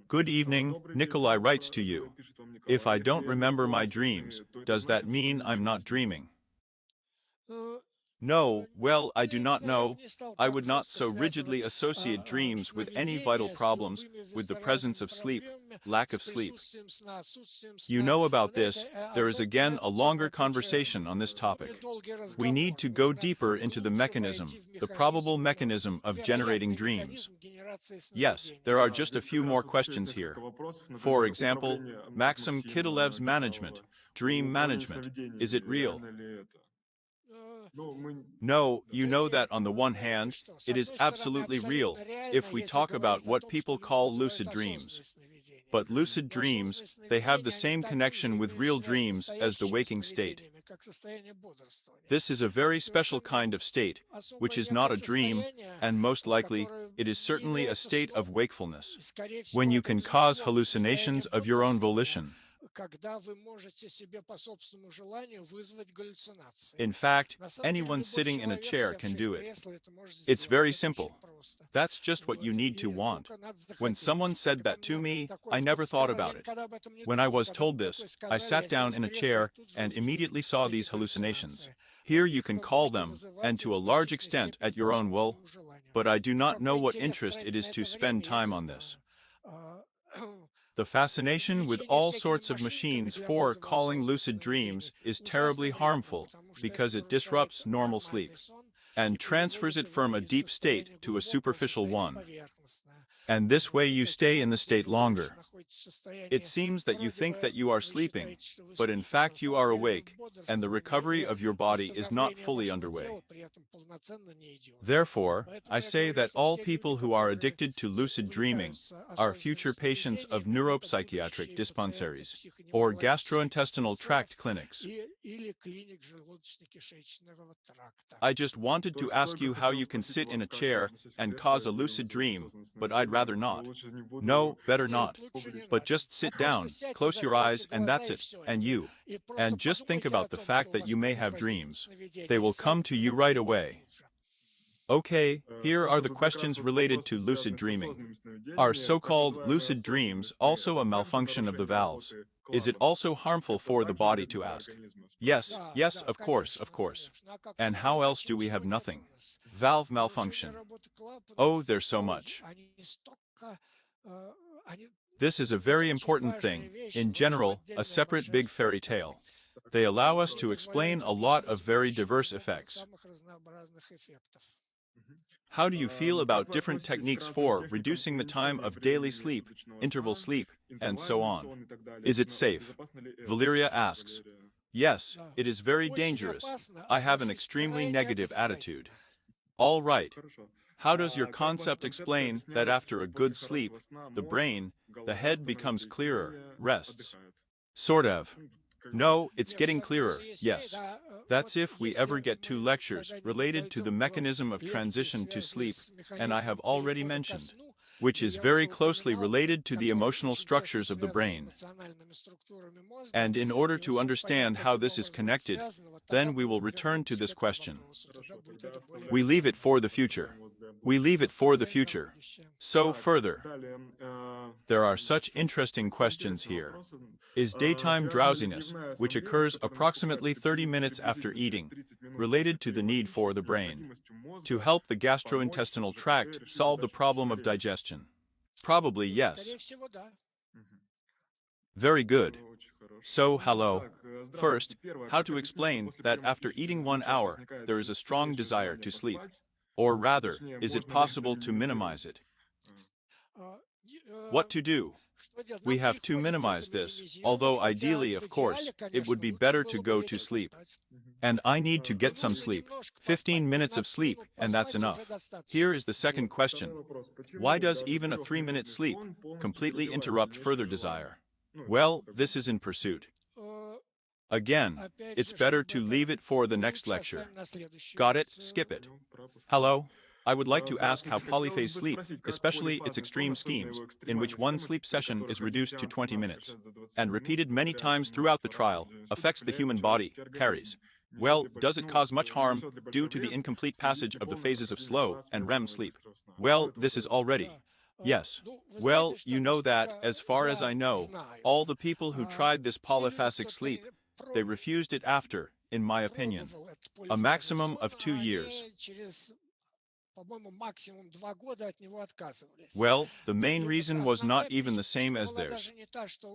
Good evening, Nikolai writes to you. If I don't remember my dreams, does that mean I'm not dreaming? No, well, I do not know. I would not so rigidly associate dreams with any vital problems, with the presence of sleep, lack of sleep. You know about this, there is again a longer conversation on this topic. We need to go deeper into the mechanism, the probable mechanism of generating dreams. Yes, there are just a few more questions here. For example, Maxim Kitilev's management, dream management, is it real? No, you know that on the one hand, it is absolutely real, if we talk about what people call lucid dreams. But lucid dreams, they have the same connection with real dreams as the waking state. This is a very special kind of state, which is not a dream, and most likely, it is certainly a state of wakefulness, when you can cause hallucinations of your own volition. In fact, anyone sitting in a chair can do it. It's very simple. That's just what you need to want. When someone said that to me, I never thought about it. When I was told this, I sat down in a chair and immediately saw these hallucinations. Here you can call them, and to a large extent at your own will, but I do not know what interest it is to spend time on this. The fascination with all sorts of machines for calling lucid dreams is terribly harmful because it disrupts normal sleep and transfers it from a deep state to a superficial one. And this way you stay in the state longer. It seems that you think that you are sleeping, but in fact you are awake, and the recovery of your body is not fully underway. Therefore, I say that all people who are addicted to lucid dreaming are future patients of neuropsychiatric dispensaries or gastrointestinal tract clinics. I just wanted to ask you how you can sit in a chair and cause a lucid dream, but I'd rather not. No, better not. But just sit down, close your eyes, and that's it, and you. And just think about the fact that you may have dreams. They will come to you right away. Okay, here are the questions related to lucid dreaming. Are so-called lucid dreams also a malfunction of the valves? Is it also harmful for the body to ask? Yes, yes, of course, of course. And how else do we have nothing? Valve malfunction. Oh, there's so much. This is a very important thing, in general, a separate big fairy tale. They allow us to explain a lot of very diverse effects. How do you feel about different techniques for reducing the time of daily sleep, interval sleep, and so on? Is it safe? Valeria asks. Yes, it is very dangerous. I have an extremely negative attitude. All right. How does your concept explain that after a good sleep, the brain, the head becomes clearer, rests? Sort of. No, it's getting clearer, yes. That's if we ever get to lectures related to the mechanism of transition to sleep, and I have already mentioned, which is very closely related to the emotional structures of the brain. And in order to understand how this is connected, then we will return to this question. We leave it for the future. We leave it for the future. So further. There are such interesting questions here. Is daytime drowsiness, which occurs approximately 30 minutes after eating, related to the need for the brain to help the gastrointestinal tract solve the problem of digestion? Probably yes. Very good. So, hello. First, how to explain that after eating 1 hour, there is a strong desire to sleep? Or rather, is it possible to minimize it? What to do? We have to minimize this, although ideally, of course, it would be better to go to sleep. And I need to get some sleep. 15 minutes of sleep, and that's enough. Here is the second question. Why does even a 3-minute sleep completely interrupt further desire? Well, this is in pursuit. Again, it's better to leave it for the next lecture. Got it? Skip it. Hello? I would like to ask how polyphase sleep, especially its extreme schemes, in which one sleep session is reduced to 20 minutes, and repeated many times throughout the trial, affects the human body, carries. Well, does it cause much harm due to the incomplete passage of the phases of slow and REM sleep? Well, this is already. Yes. Well, you know that, as far as I know, all the people who tried this polyphasic sleep, they refused it after, in my opinion, a maximum of 2 years. Well, the main reason was not even the same as theirs.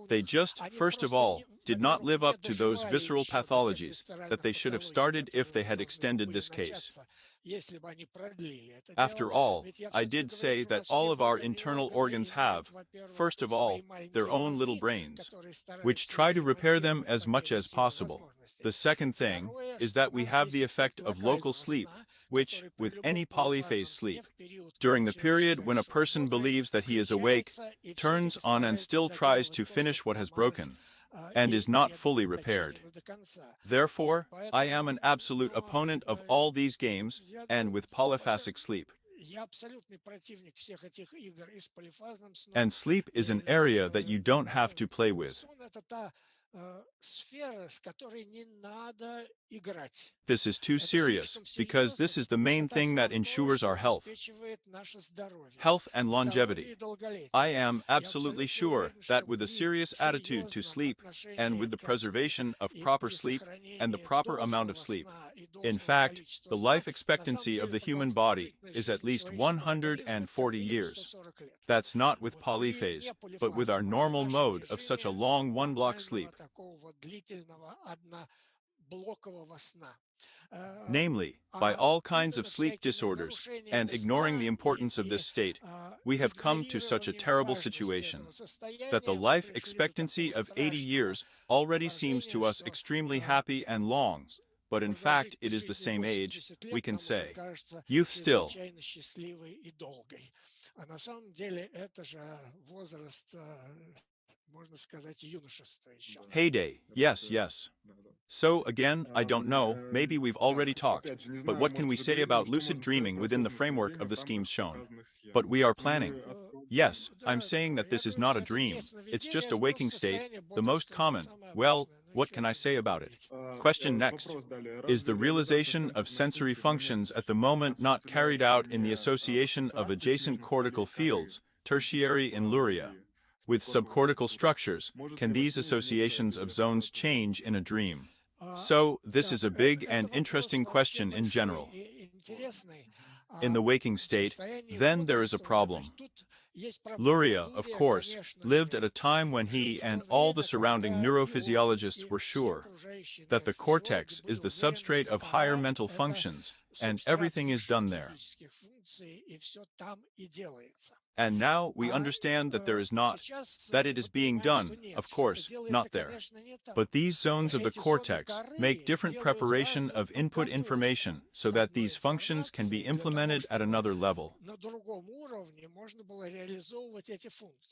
They just, first of all, did not live up to those visceral pathologies that they should have started if they had extended this case. After all, I did say that all of our internal organs have, first of all, their own little brains, which try to repair them as much as possible. The second thing is that we have the effect of local sleep, which, with any polyphase sleep, during the period when a person believes that he is awake, turns on and still tries to finish what has broken, and is not fully repaired. Therefore, I am an absolute opponent of all these games, and with polyphasic sleep. And sleep is an area that you don't have to play with. This is too serious, because this is the main thing that ensures our health and longevity. I am absolutely sure that with a serious attitude to sleep, and with the preservation of proper sleep and the proper amount of sleep, in fact, the life expectancy of the human body is at least 140 years. That's not with polyphase, but with our normal mode of such a long one-block sleep. Namely, by all kinds of sleep disorders, and ignoring the importance of this state, we have come to such a terrible situation that the life expectancy of 80 years already seems to us extremely happy and long, but in fact it is the same age, we can say. Youth still. Heyday, yes, yes. So again, I don't know, maybe we've already talked, but what can we say about lucid dreaming within the framework of the schemes shown? But we are planning. Yes, I'm saying that this is not a dream, it's just a waking state, the most common. Well, what can I say about it? Question next. Is the realization of sensory functions at the moment not carried out in the association of adjacent cortical fields, tertiary in Luria, with subcortical structures? Can these associations of zones change in a dream? So, this is a big and interesting question in general. In the waking state, then there is a problem. Luria, of course, lived at a time when he and all the surrounding neurophysiologists were sure that the cortex is the substrate of higher mental functions, and everything is done there. And now we understand that there is not, that it is being done, of course, not there. But these zones of the cortex make different preparation of input information so that these functions can be implemented at another level.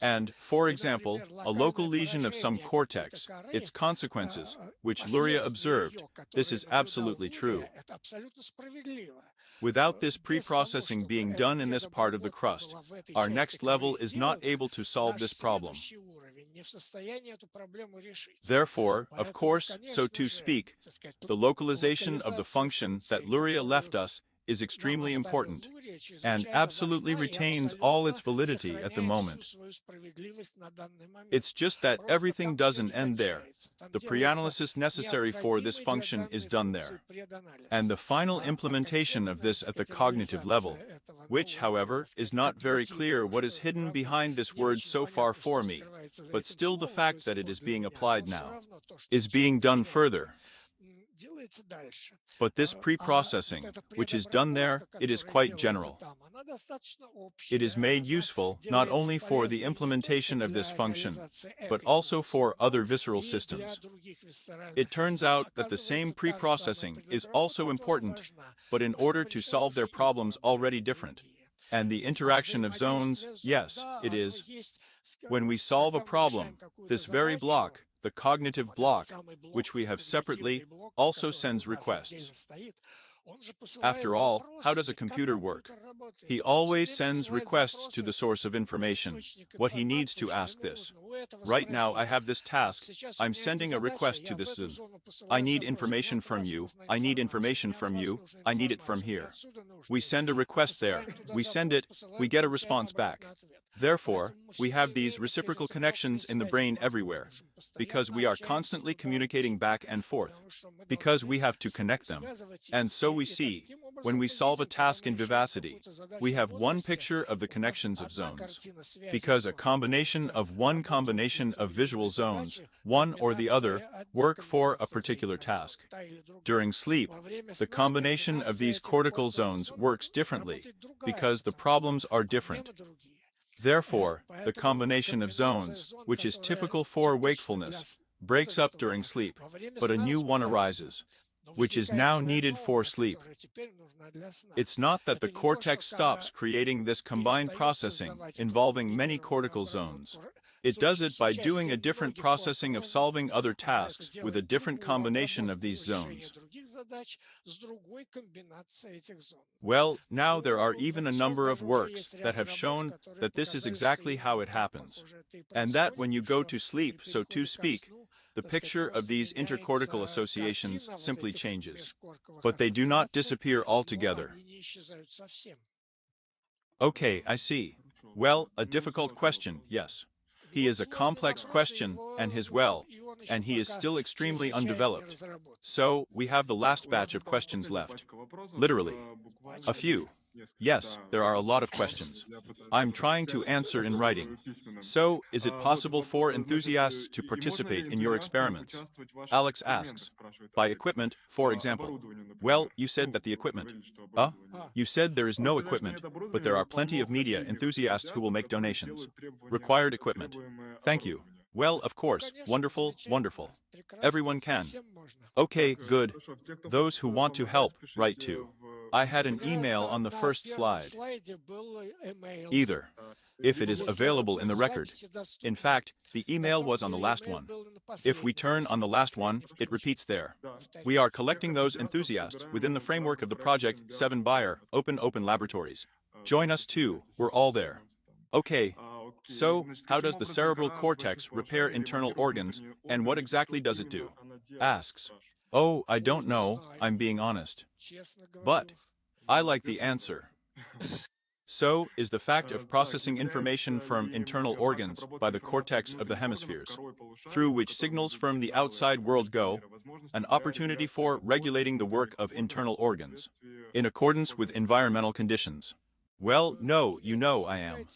And, for example, a local lesion of some cortex, its consequences, which Luria observed, this is absolutely true. Without this pre-processing being done in this part of the crust, our next level is not able to solve this problem. Therefore, of course, so to speak, the localization of the function that Luria left us is extremely important, and absolutely retains all its validity at the moment. It's just that everything doesn't end there. The pre-analysis necessary for this function is done there. And the final implementation of this at the cognitive level, which, however, is not very clear what is hidden behind this word so far for me, but still the fact that it is being applied now, is being done further. But this pre-processing, which is done there, it is quite general. It is made useful not only for the implementation of this function, but also for other visceral systems. It turns out that the same pre-processing is also important, but in order to solve their problems already different. And the interaction of zones, yes, it is. When we solve a problem, this very block, the cognitive block, which we have separately, also sends requests. After all, how does a computer work? He always sends requests to the source of information, what he needs to ask this. Right now I have this task, I'm sending a request to this zone. I need information from you, I need information from you, I need it from here. We send a request there, we send it, we get a response back. Therefore, we have these reciprocal connections in the brain everywhere, because we are constantly communicating back and forth, because we have to connect them. And so we see, when we solve a task in Vivacity, we have one picture of the connections of zones, because a combination of one combination of visual zones, one or the other, work for a particular task. During sleep, the combination of these cortical zones works differently, because the problems are different. Therefore, the combination of zones, which is typical for wakefulness, breaks up during sleep, but a new one arises, which is now needed for sleep. It's not that the cortex stops creating this combined processing involving many cortical zones. It does it by doing a different processing of solving other tasks with a different combination of these zones. Well, now there are even a number of works that have shown that this is exactly how it happens, and that when you go to sleep, so to speak, the picture of these intercortical associations simply changes, but they do not disappear altogether. Okay, I see. Well, a difficult question, yes. He is a complex question, and he is still extremely undeveloped. So, we have the last batch of questions left. Literally. A few. Yes, there are a lot of questions. I'm trying to answer in writing. So, is it possible for enthusiasts to participate in your experiments? Alex asks. By equipment, for example. Well, you said that the equipment. You said there is no equipment, but there are plenty of media enthusiasts who will make donations. Required equipment. Thank you. Well, of course, wonderful, wonderful. Everyone can. Okay, good. Those who want to help, write to. I had an email on the first slide. Either. If it is available in the record. In fact, the email was on the last one. If we turn on the last one, it repeats there. We are collecting those enthusiasts within the framework of the project 7 Bayer, Open Laboratories. Join us too, we're all there. Okay. So, how does the cerebral cortex repair internal organs, and what exactly does it do? Asks. Oh, I don't know, I'm being honest. But I like the answer. So, is the fact of processing information from internal organs by the cortex of the hemispheres, through which signals from the outside world go, an opportunity for regulating the work of internal organs, in accordance with environmental conditions? Well, no, you know I am.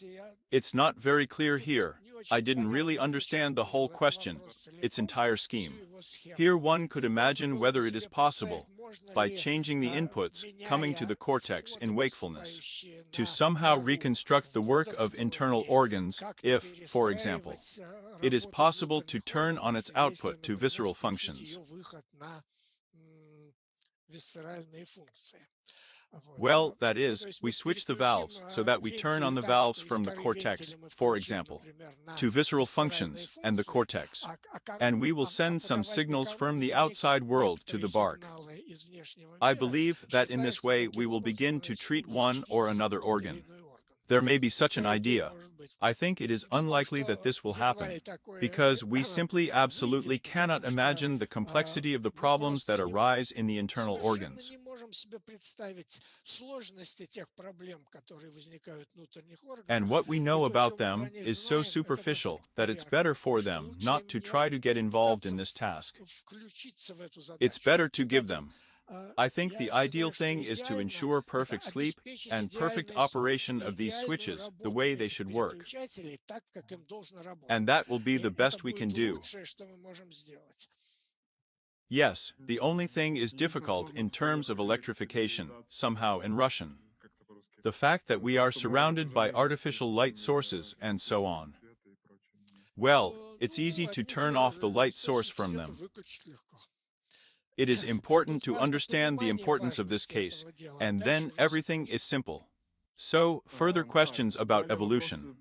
It's not very clear here. I didn't really understand the whole question, its entire scheme. Here one could imagine whether it is possible, by changing the inputs coming to the cortex in wakefulness, to somehow reconstruct the work of internal organs if, for example, it is possible to turn on its output to visceral functions. Well, that is, we switch the valves so that we turn on the valves from the cortex, for example, to visceral functions and the cortex. And we will send some signals from the outside world to the bark. I believe that in this way we will begin to treat one or another organ. There may be such an idea. I think it is unlikely that this will happen, because we simply absolutely cannot imagine the complexity of the problems that arise in the internal organs. And what we know about them is so superficial that it's better for them not to try to get involved in this task. It's better to give them. I think the ideal thing is to ensure perfect sleep and perfect operation of these switches the way they should work. And that will be the best we can do. Yes, the only thing is difficult in terms of electrification, somehow in Russian. The fact that we are surrounded by artificial light sources and so on. Well, it's easy to turn off the light source from them. It is important to understand the importance of this case, and then everything is simple. So, further questions about evolution.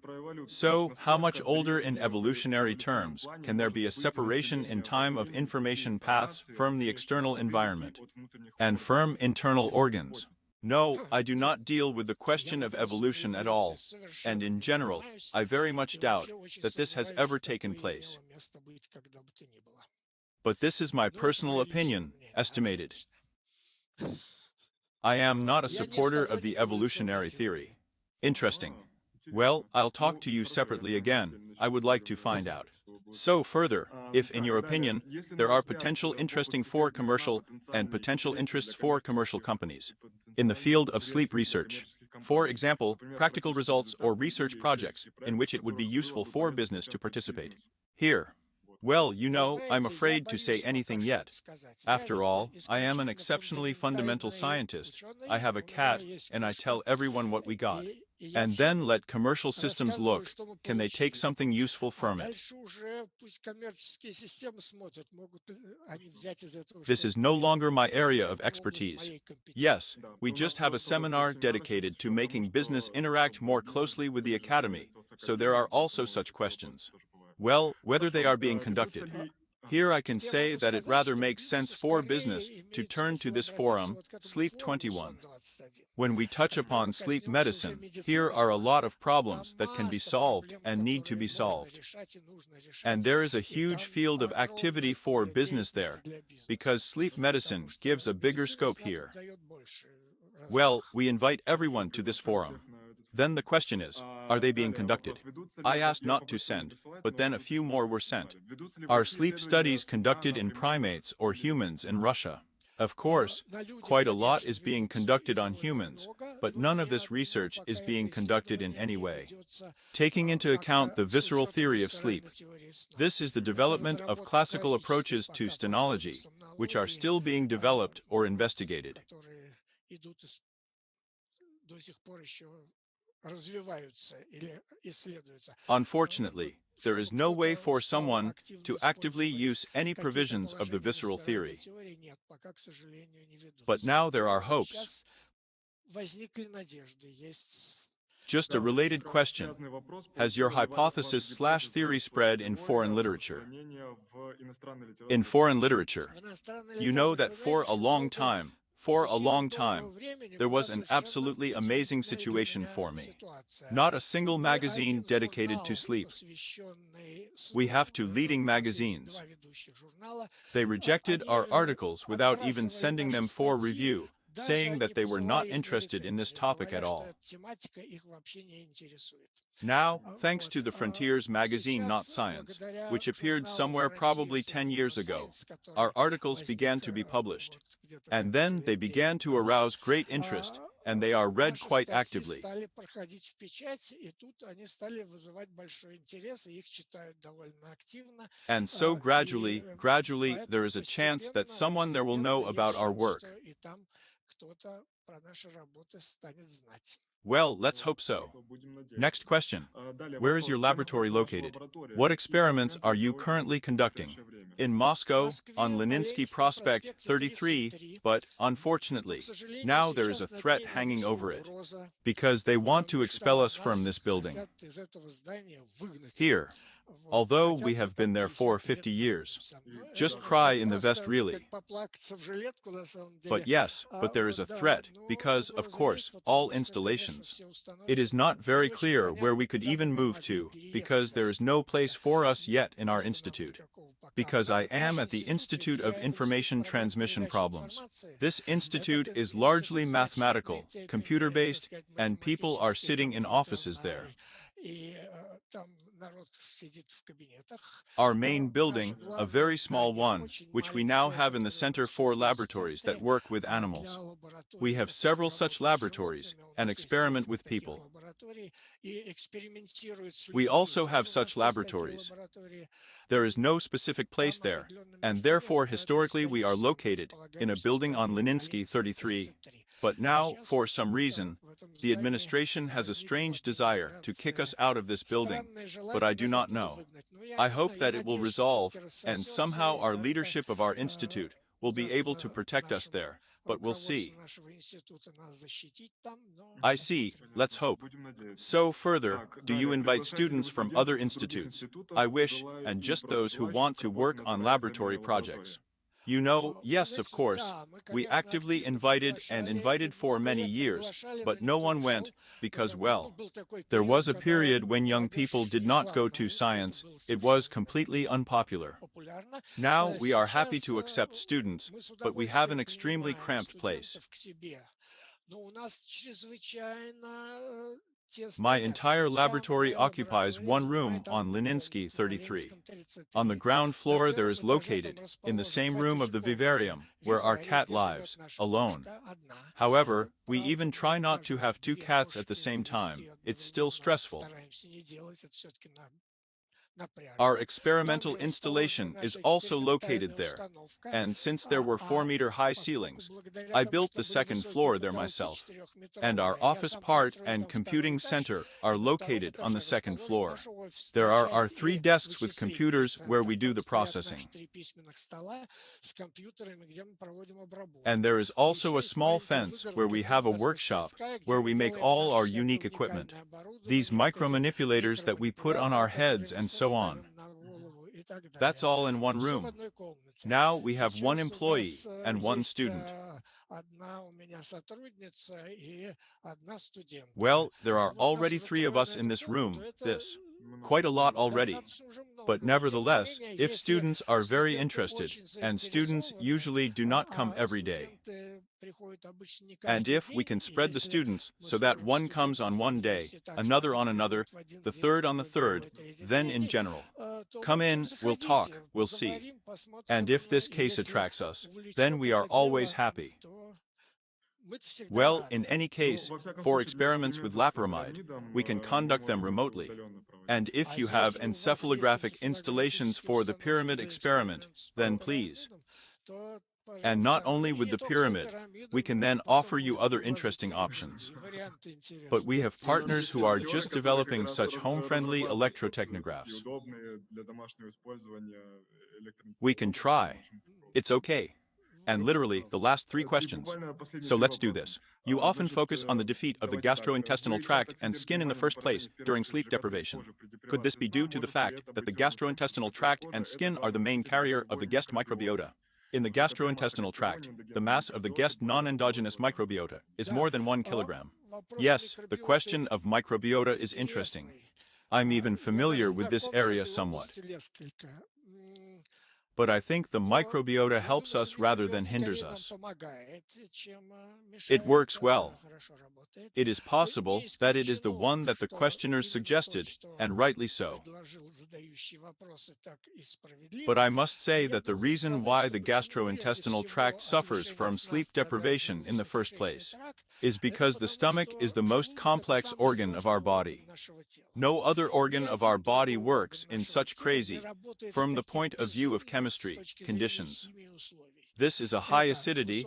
So, how much older in evolutionary terms can there be a separation in time of information paths from the external environment and from internal organs? No, I do not deal with the question of evolution at all, and in general, I very much doubt that this has ever taken place. But this is my personal opinion, estimated. I am not a supporter of the evolutionary theory. Interesting. Well, I'll talk to you separately again. I would like to find out. So further, if in your opinion, there are potential interesting for commercial and potential interests for commercial companies in the field of sleep research, for example, practical results or research projects in which it would be useful for business to participate. Here. Well, you know, I'm afraid to say anything yet. After all, I am an exceptionally fundamental scientist. I have a cat, and I tell everyone what we got. And then let commercial systems look. Can they take something useful from it? This is no longer my area of expertise. Yes, we just have a seminar dedicated to making business interact more closely with the academy, so there are also such questions. Well, whether they are being conducted. Here I can say that it rather makes sense for business to turn to this forum, Sleep 21. When we touch upon sleep medicine, here are a lot of problems that can be solved and need to be solved. And there is a huge field of activity for business there, because sleep medicine gives a bigger scope here. Well, we invite everyone to this forum. Then the question is, are they being conducted? I asked not to send, but then a few more were sent. Are sleep studies conducted in primates or humans in Russia? Of course, quite a lot is being conducted on humans, but none of this research is being conducted in any way taking into account the visceral theory of sleep. This is the development of classical approaches to stenology, which are still being developed or investigated. Unfortunately, there is no way for someone to actively use any provisions of the visceral theory. But now there are hopes. Just a related question. Has your hypothesis/theory spread in foreign literature? In foreign literature, you know that for a long time, there was an absolutely amazing situation for me. Not a single magazine dedicated to sleep. We have two leading magazines. They rejected our articles without even sending them for review, saying that they were not interested in this topic at all. Now, thanks to the Frontiers magazine Not Science, which appeared somewhere probably 10 years ago, our articles began to be published. And then they began to arouse great interest, and they are read quite actively. And so gradually, there is a chance that someone there will know about our work. Well, let's hope so. Next question. Where is your laboratory located? What experiments are you currently conducting? In Moscow, on Leninsky Prospect 33, but, unfortunately, now there is a threat hanging over it, because they want to expel us from this building. Here. Although we have been there for 50 years. Just cry in the vest really. But yes, but there is a threat, because, of course, all installations. It is not very clear where we could even move to, because there is no place for us yet in our institute. Because I am at the Institute of Information Transmission Problems. This institute is largely mathematical, computer-based, and people are sitting in offices there. Our main building, a very small one, which we now have in the Center for Laboratories that work with animals. We have several such laboratories and experiment with people. We also have such laboratories. There is no specific place there, and therefore historically we are located in a building on Leninsky 33. But now, for some reason, the administration has a strange desire to kick us out of this building, but I do not know. I hope that it will resolve, and somehow our leadership of our institute will be able to protect us there, but we'll see. Нашего института нас защитить там, но I see, let's hope. So further, do you invite students from other institutes? I wish, and just those who want to work on laboratory projects. You know, yes, of course. We actively invited and invited for many years, but no one went because, well, there was a period when young people did not go to science. It was completely unpopular. Now we are happy to accept students, but we have an extremely cramped place. My entire laboratory occupies one room on Leninsky 33. On the ground floor there is located, in the same room of the vivarium, where our cat lives, alone. However, we even try not to have two cats at the same time. It's still stressful. Our experimental installation is also located there, and since there were 4-meter-high ceilings, I built the second floor there myself, and our office part and computing center are located on the second floor. There are our 3 desks with computers where we do the processing. And there is also a small fence where we have a workshop, where we make all our unique equipment. These micromanipulators that we put on our heads and so on. That's all in one room. Now we have 1 employee and 1 student. Well, there are already 3 of us in this room, quite a lot already. But nevertheless, if students are very interested, and students usually do not come every day, and if we can spread the students so that one comes on one day, another on another, the third on the third, then in general, come in, we'll talk, we'll see. And if this case attracts us, then we are always happy. Well, in any case, for experiments with laparamide, we can conduct them remotely. And if you have encephalographic installations for the pyramid experiment, then please. And not only with the pyramid, we can then offer you other interesting options. But we have partners who are just developing such home-friendly electrotechnographs. We can try. It's okay. And literally, the last 3 questions. So let's do this. You often focus on the defeat of the gastrointestinal tract and skin in the first place during sleep deprivation. Could this be due to the fact that the gastrointestinal tract and skin are the main carrier of the guest microbiota? In the gastrointestinal tract, the mass of the guest non-endogenous microbiota is more than 1 kilogram. Yes, the question of microbiota is interesting. I'm even familiar with this area somewhat. But I think the microbiota helps us rather than hinders us. It works well. It is possible that it is the one that the questioners suggested, and rightly so. But I must say that the reason why the gastrointestinal tract suffers from sleep deprivation in the first place is because the stomach is the most complex organ of our body. No other organ of our body works in such crazy, from the point of view of chemistry, conditions. This is a high acidity,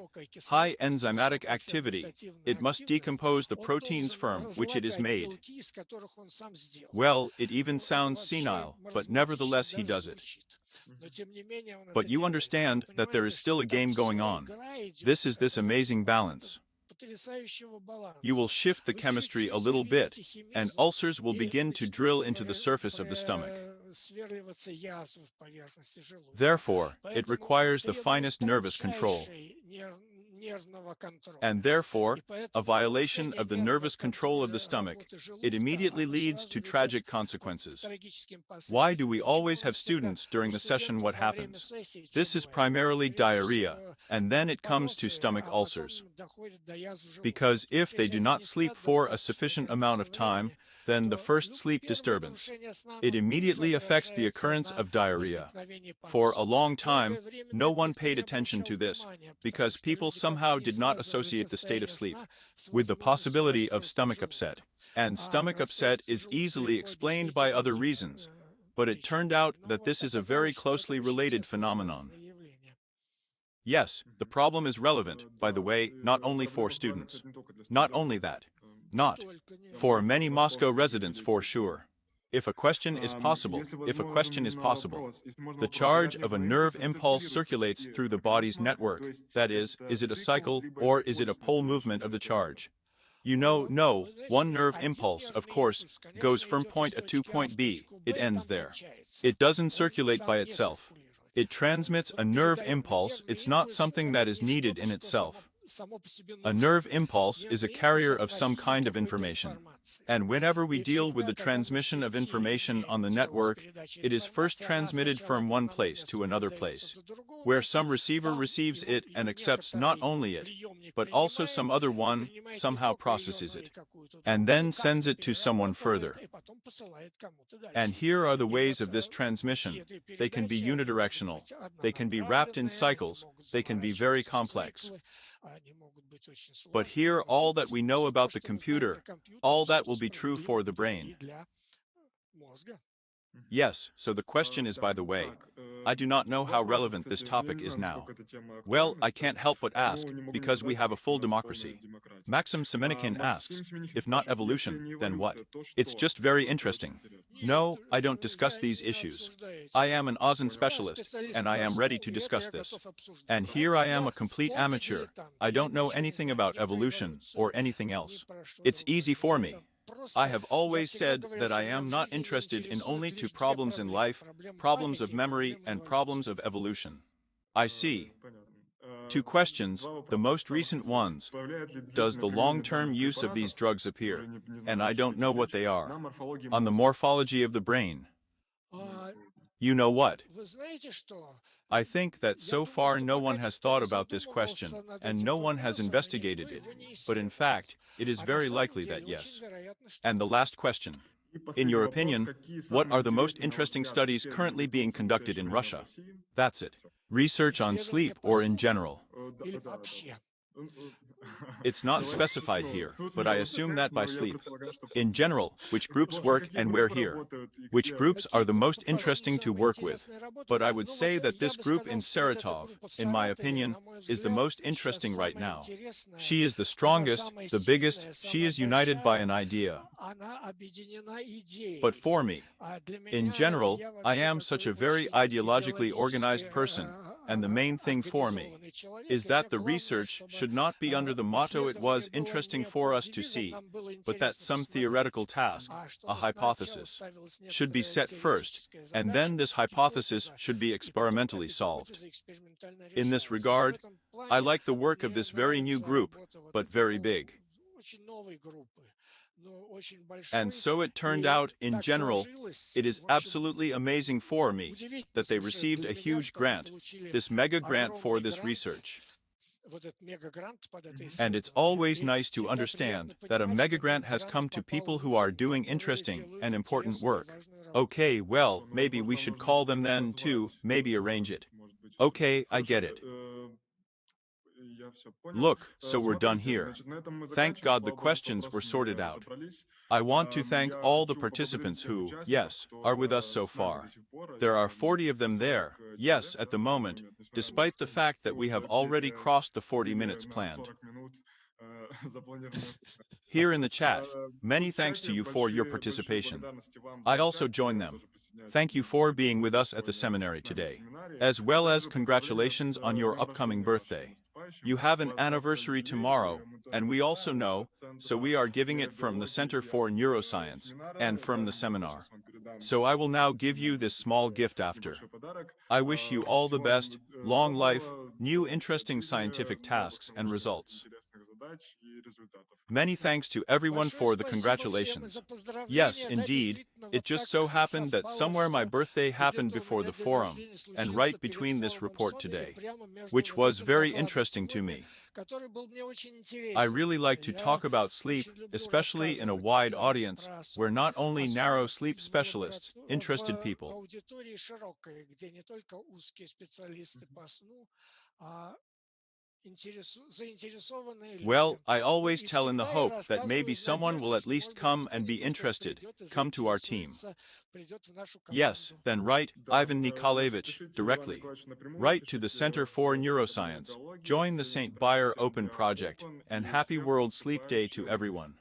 high enzymatic activity. It must decompose the proteins from which it is made. Well, it even sounds senile, but nevertheless he does it. But you understand that there is still a game going on. This is this amazing balance. You will shift the chemistry a little bit, and ulcers will begin to drill into the surface of the stomach. Therefore, it requires the finest nervous control. And therefore, a violation of the nervous control of the stomach, it immediately leads to tragic consequences. Why do we always have students during the session? What happens? This is primarily diarrhea, and then it comes to stomach ulcers. Because if they do not sleep for a sufficient amount of time, then the first sleep disturbance, it immediately affects the occurrence of diarrhea. For a long time, no one paid attention to this, because people somehow did not associate the state of sleep with the possibility of stomach upset. And stomach upset is easily explained by other reasons, but it turned out that this is a very closely related phenomenon. Yes, the problem is relevant, by the way, not only for students. Not only that. Not for many Moscow residents for sure. If a question is possible, if a question is possible, the charge of a nerve impulse circulates through the body's network, that is it a cycle, or is it a pole movement of the charge? You know, no, Вы знаете, one nerve один impulse, of нервный course, импульс, goes конечно, from идет из point A to точки А point в B, точку it Б и ends там there. кончается. It doesn't Он circulate by сам не itself. циркулирует. It transmits a nerve impulse, it's not something that is needed in itself. Само по себе A нужно. nerve impulse is a Нервный carrier импульс — of это some носитель kind of какой-то information. информации. And whenever we И deal with всегда, the когда мы transmission of в сети information on the имеем дело с network, передачей it is first информации, она transmitted сначала from от one одного place to места another передается place, до другого where места. some receiver Там receives его it and ее accepts not некоторый only it, приемник but also принимает, some other и one принимает не somehow только ее, processes но it, и какую-то and другую, then sends как-то it to someone перерабатывает further. и потом посылает кому-то дальше. And here are the И ways вот of this пути transmission. этой They can be передачи, они могут unidirectional. быть They can be wrapped in однонаправленные, они cycles. могут They can be very заворачиваться в complex. циклы, они могут быть очень But сложные. here, Вот all это that we know все то, about the что мы знаем про computer, компьютер, all все that это will be true справедливо for the будет brain. и для мозга. Yes, so the question is, by the way, I do not know how relevant this topic is now. Well, I can't help but ask, because we have a full democracy. Maxim Semenikin asks, if not evolution, then what? It's just very interesting. No, I don't discuss these issues. I am an Ozon specialist, and I am ready to discuss this. And here I am a complete amateur. I don't know anything about evolution or anything else. It's easy for me. I have always said that I am not interested in only two problems in life, problems of memory and problems of evolution. I see. Two questions, the most recent ones. Does the long-term use of these drugs appear? And I don't know what they are. On the morphology of the brain. You know what? Вы знаете, что I think that so far no one has thought about this question, and no one has investigated it. But in fact, it is very likely that yes. And the last question. In your opinion, what are the most interesting studies currently being conducted in Russia? That's it. Research on sleep or in general. или вообще? It's not specified here, but I assume that by sleep. In general, which groups work and where here? Which groups are the most interesting to work with? But I would say that this group in Saratov, in my opinion, is the most interesting right now. She is the strongest, the biggest, she is united by an idea. But for me, in general, I am such a very ideologically organized person, and the main thing for me is that the research should not be under the motto it was interesting for us to see, but that some theoretical task, a hypothesis, should be set first, and then this hypothesis should be experimentally solved. In this regard, I like the work of this very new group, but very big. And so it turned out, in general, it is absolutely amazing for me that they received a huge grant, this mega grant for this research. And it's always nice to understand that a mega grant has come to people who are doing interesting and important work. Okay, well, maybe we should call them then too, maybe arrange it. Okay, I get it. Look, so we're done here. Thank God the questions were sorted out. I want to thank all the participants who, yes, are with us so far. There are 40 of them there, yes, at the moment, despite the fact that we have already crossed the 40 minutes planned. Here in the chat, many thanks to you for your participation. I also join them. Thank you for being with us at the seminary today, as well as congratulations on your upcoming birthday. You have an anniversary tomorrow, and we also know, so we are giving it from the Center for Neuroscience and from the seminar. So I will now give you this small gift after. I wish you all the best, long life, new interesting scientific tasks and results. Many thanks to everyone for the congratulations. Yes, indeed, it just so happened that somewhere my birthday happened before the forum, and right between this report today, which was very interesting to me. I really like to talk about sleep, especially in a wide audience, where not only narrow sleep specialists, interested people. Well, I always tell in the hope that maybe someone will at least come and be interested, come to our team. Yes, then write, Ivan Nikolaevich, directly. Write to the Center for Neuroscience, join the St. Bayer Open Project, and happy World Sleep Day to everyone.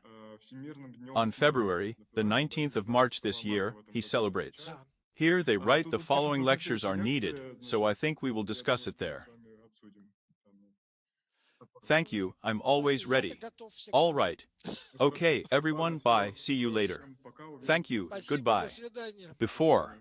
On February, the 19th of March this year, he celebrates. Да. Here they write the following lectures are needed, so I think we will discuss it there. Thank you, I'm always Я-то ready. готов всегда. All right. Okay, everyone, bye, see you later. Thank you, Спасибо, до goodbye. свидания. Before.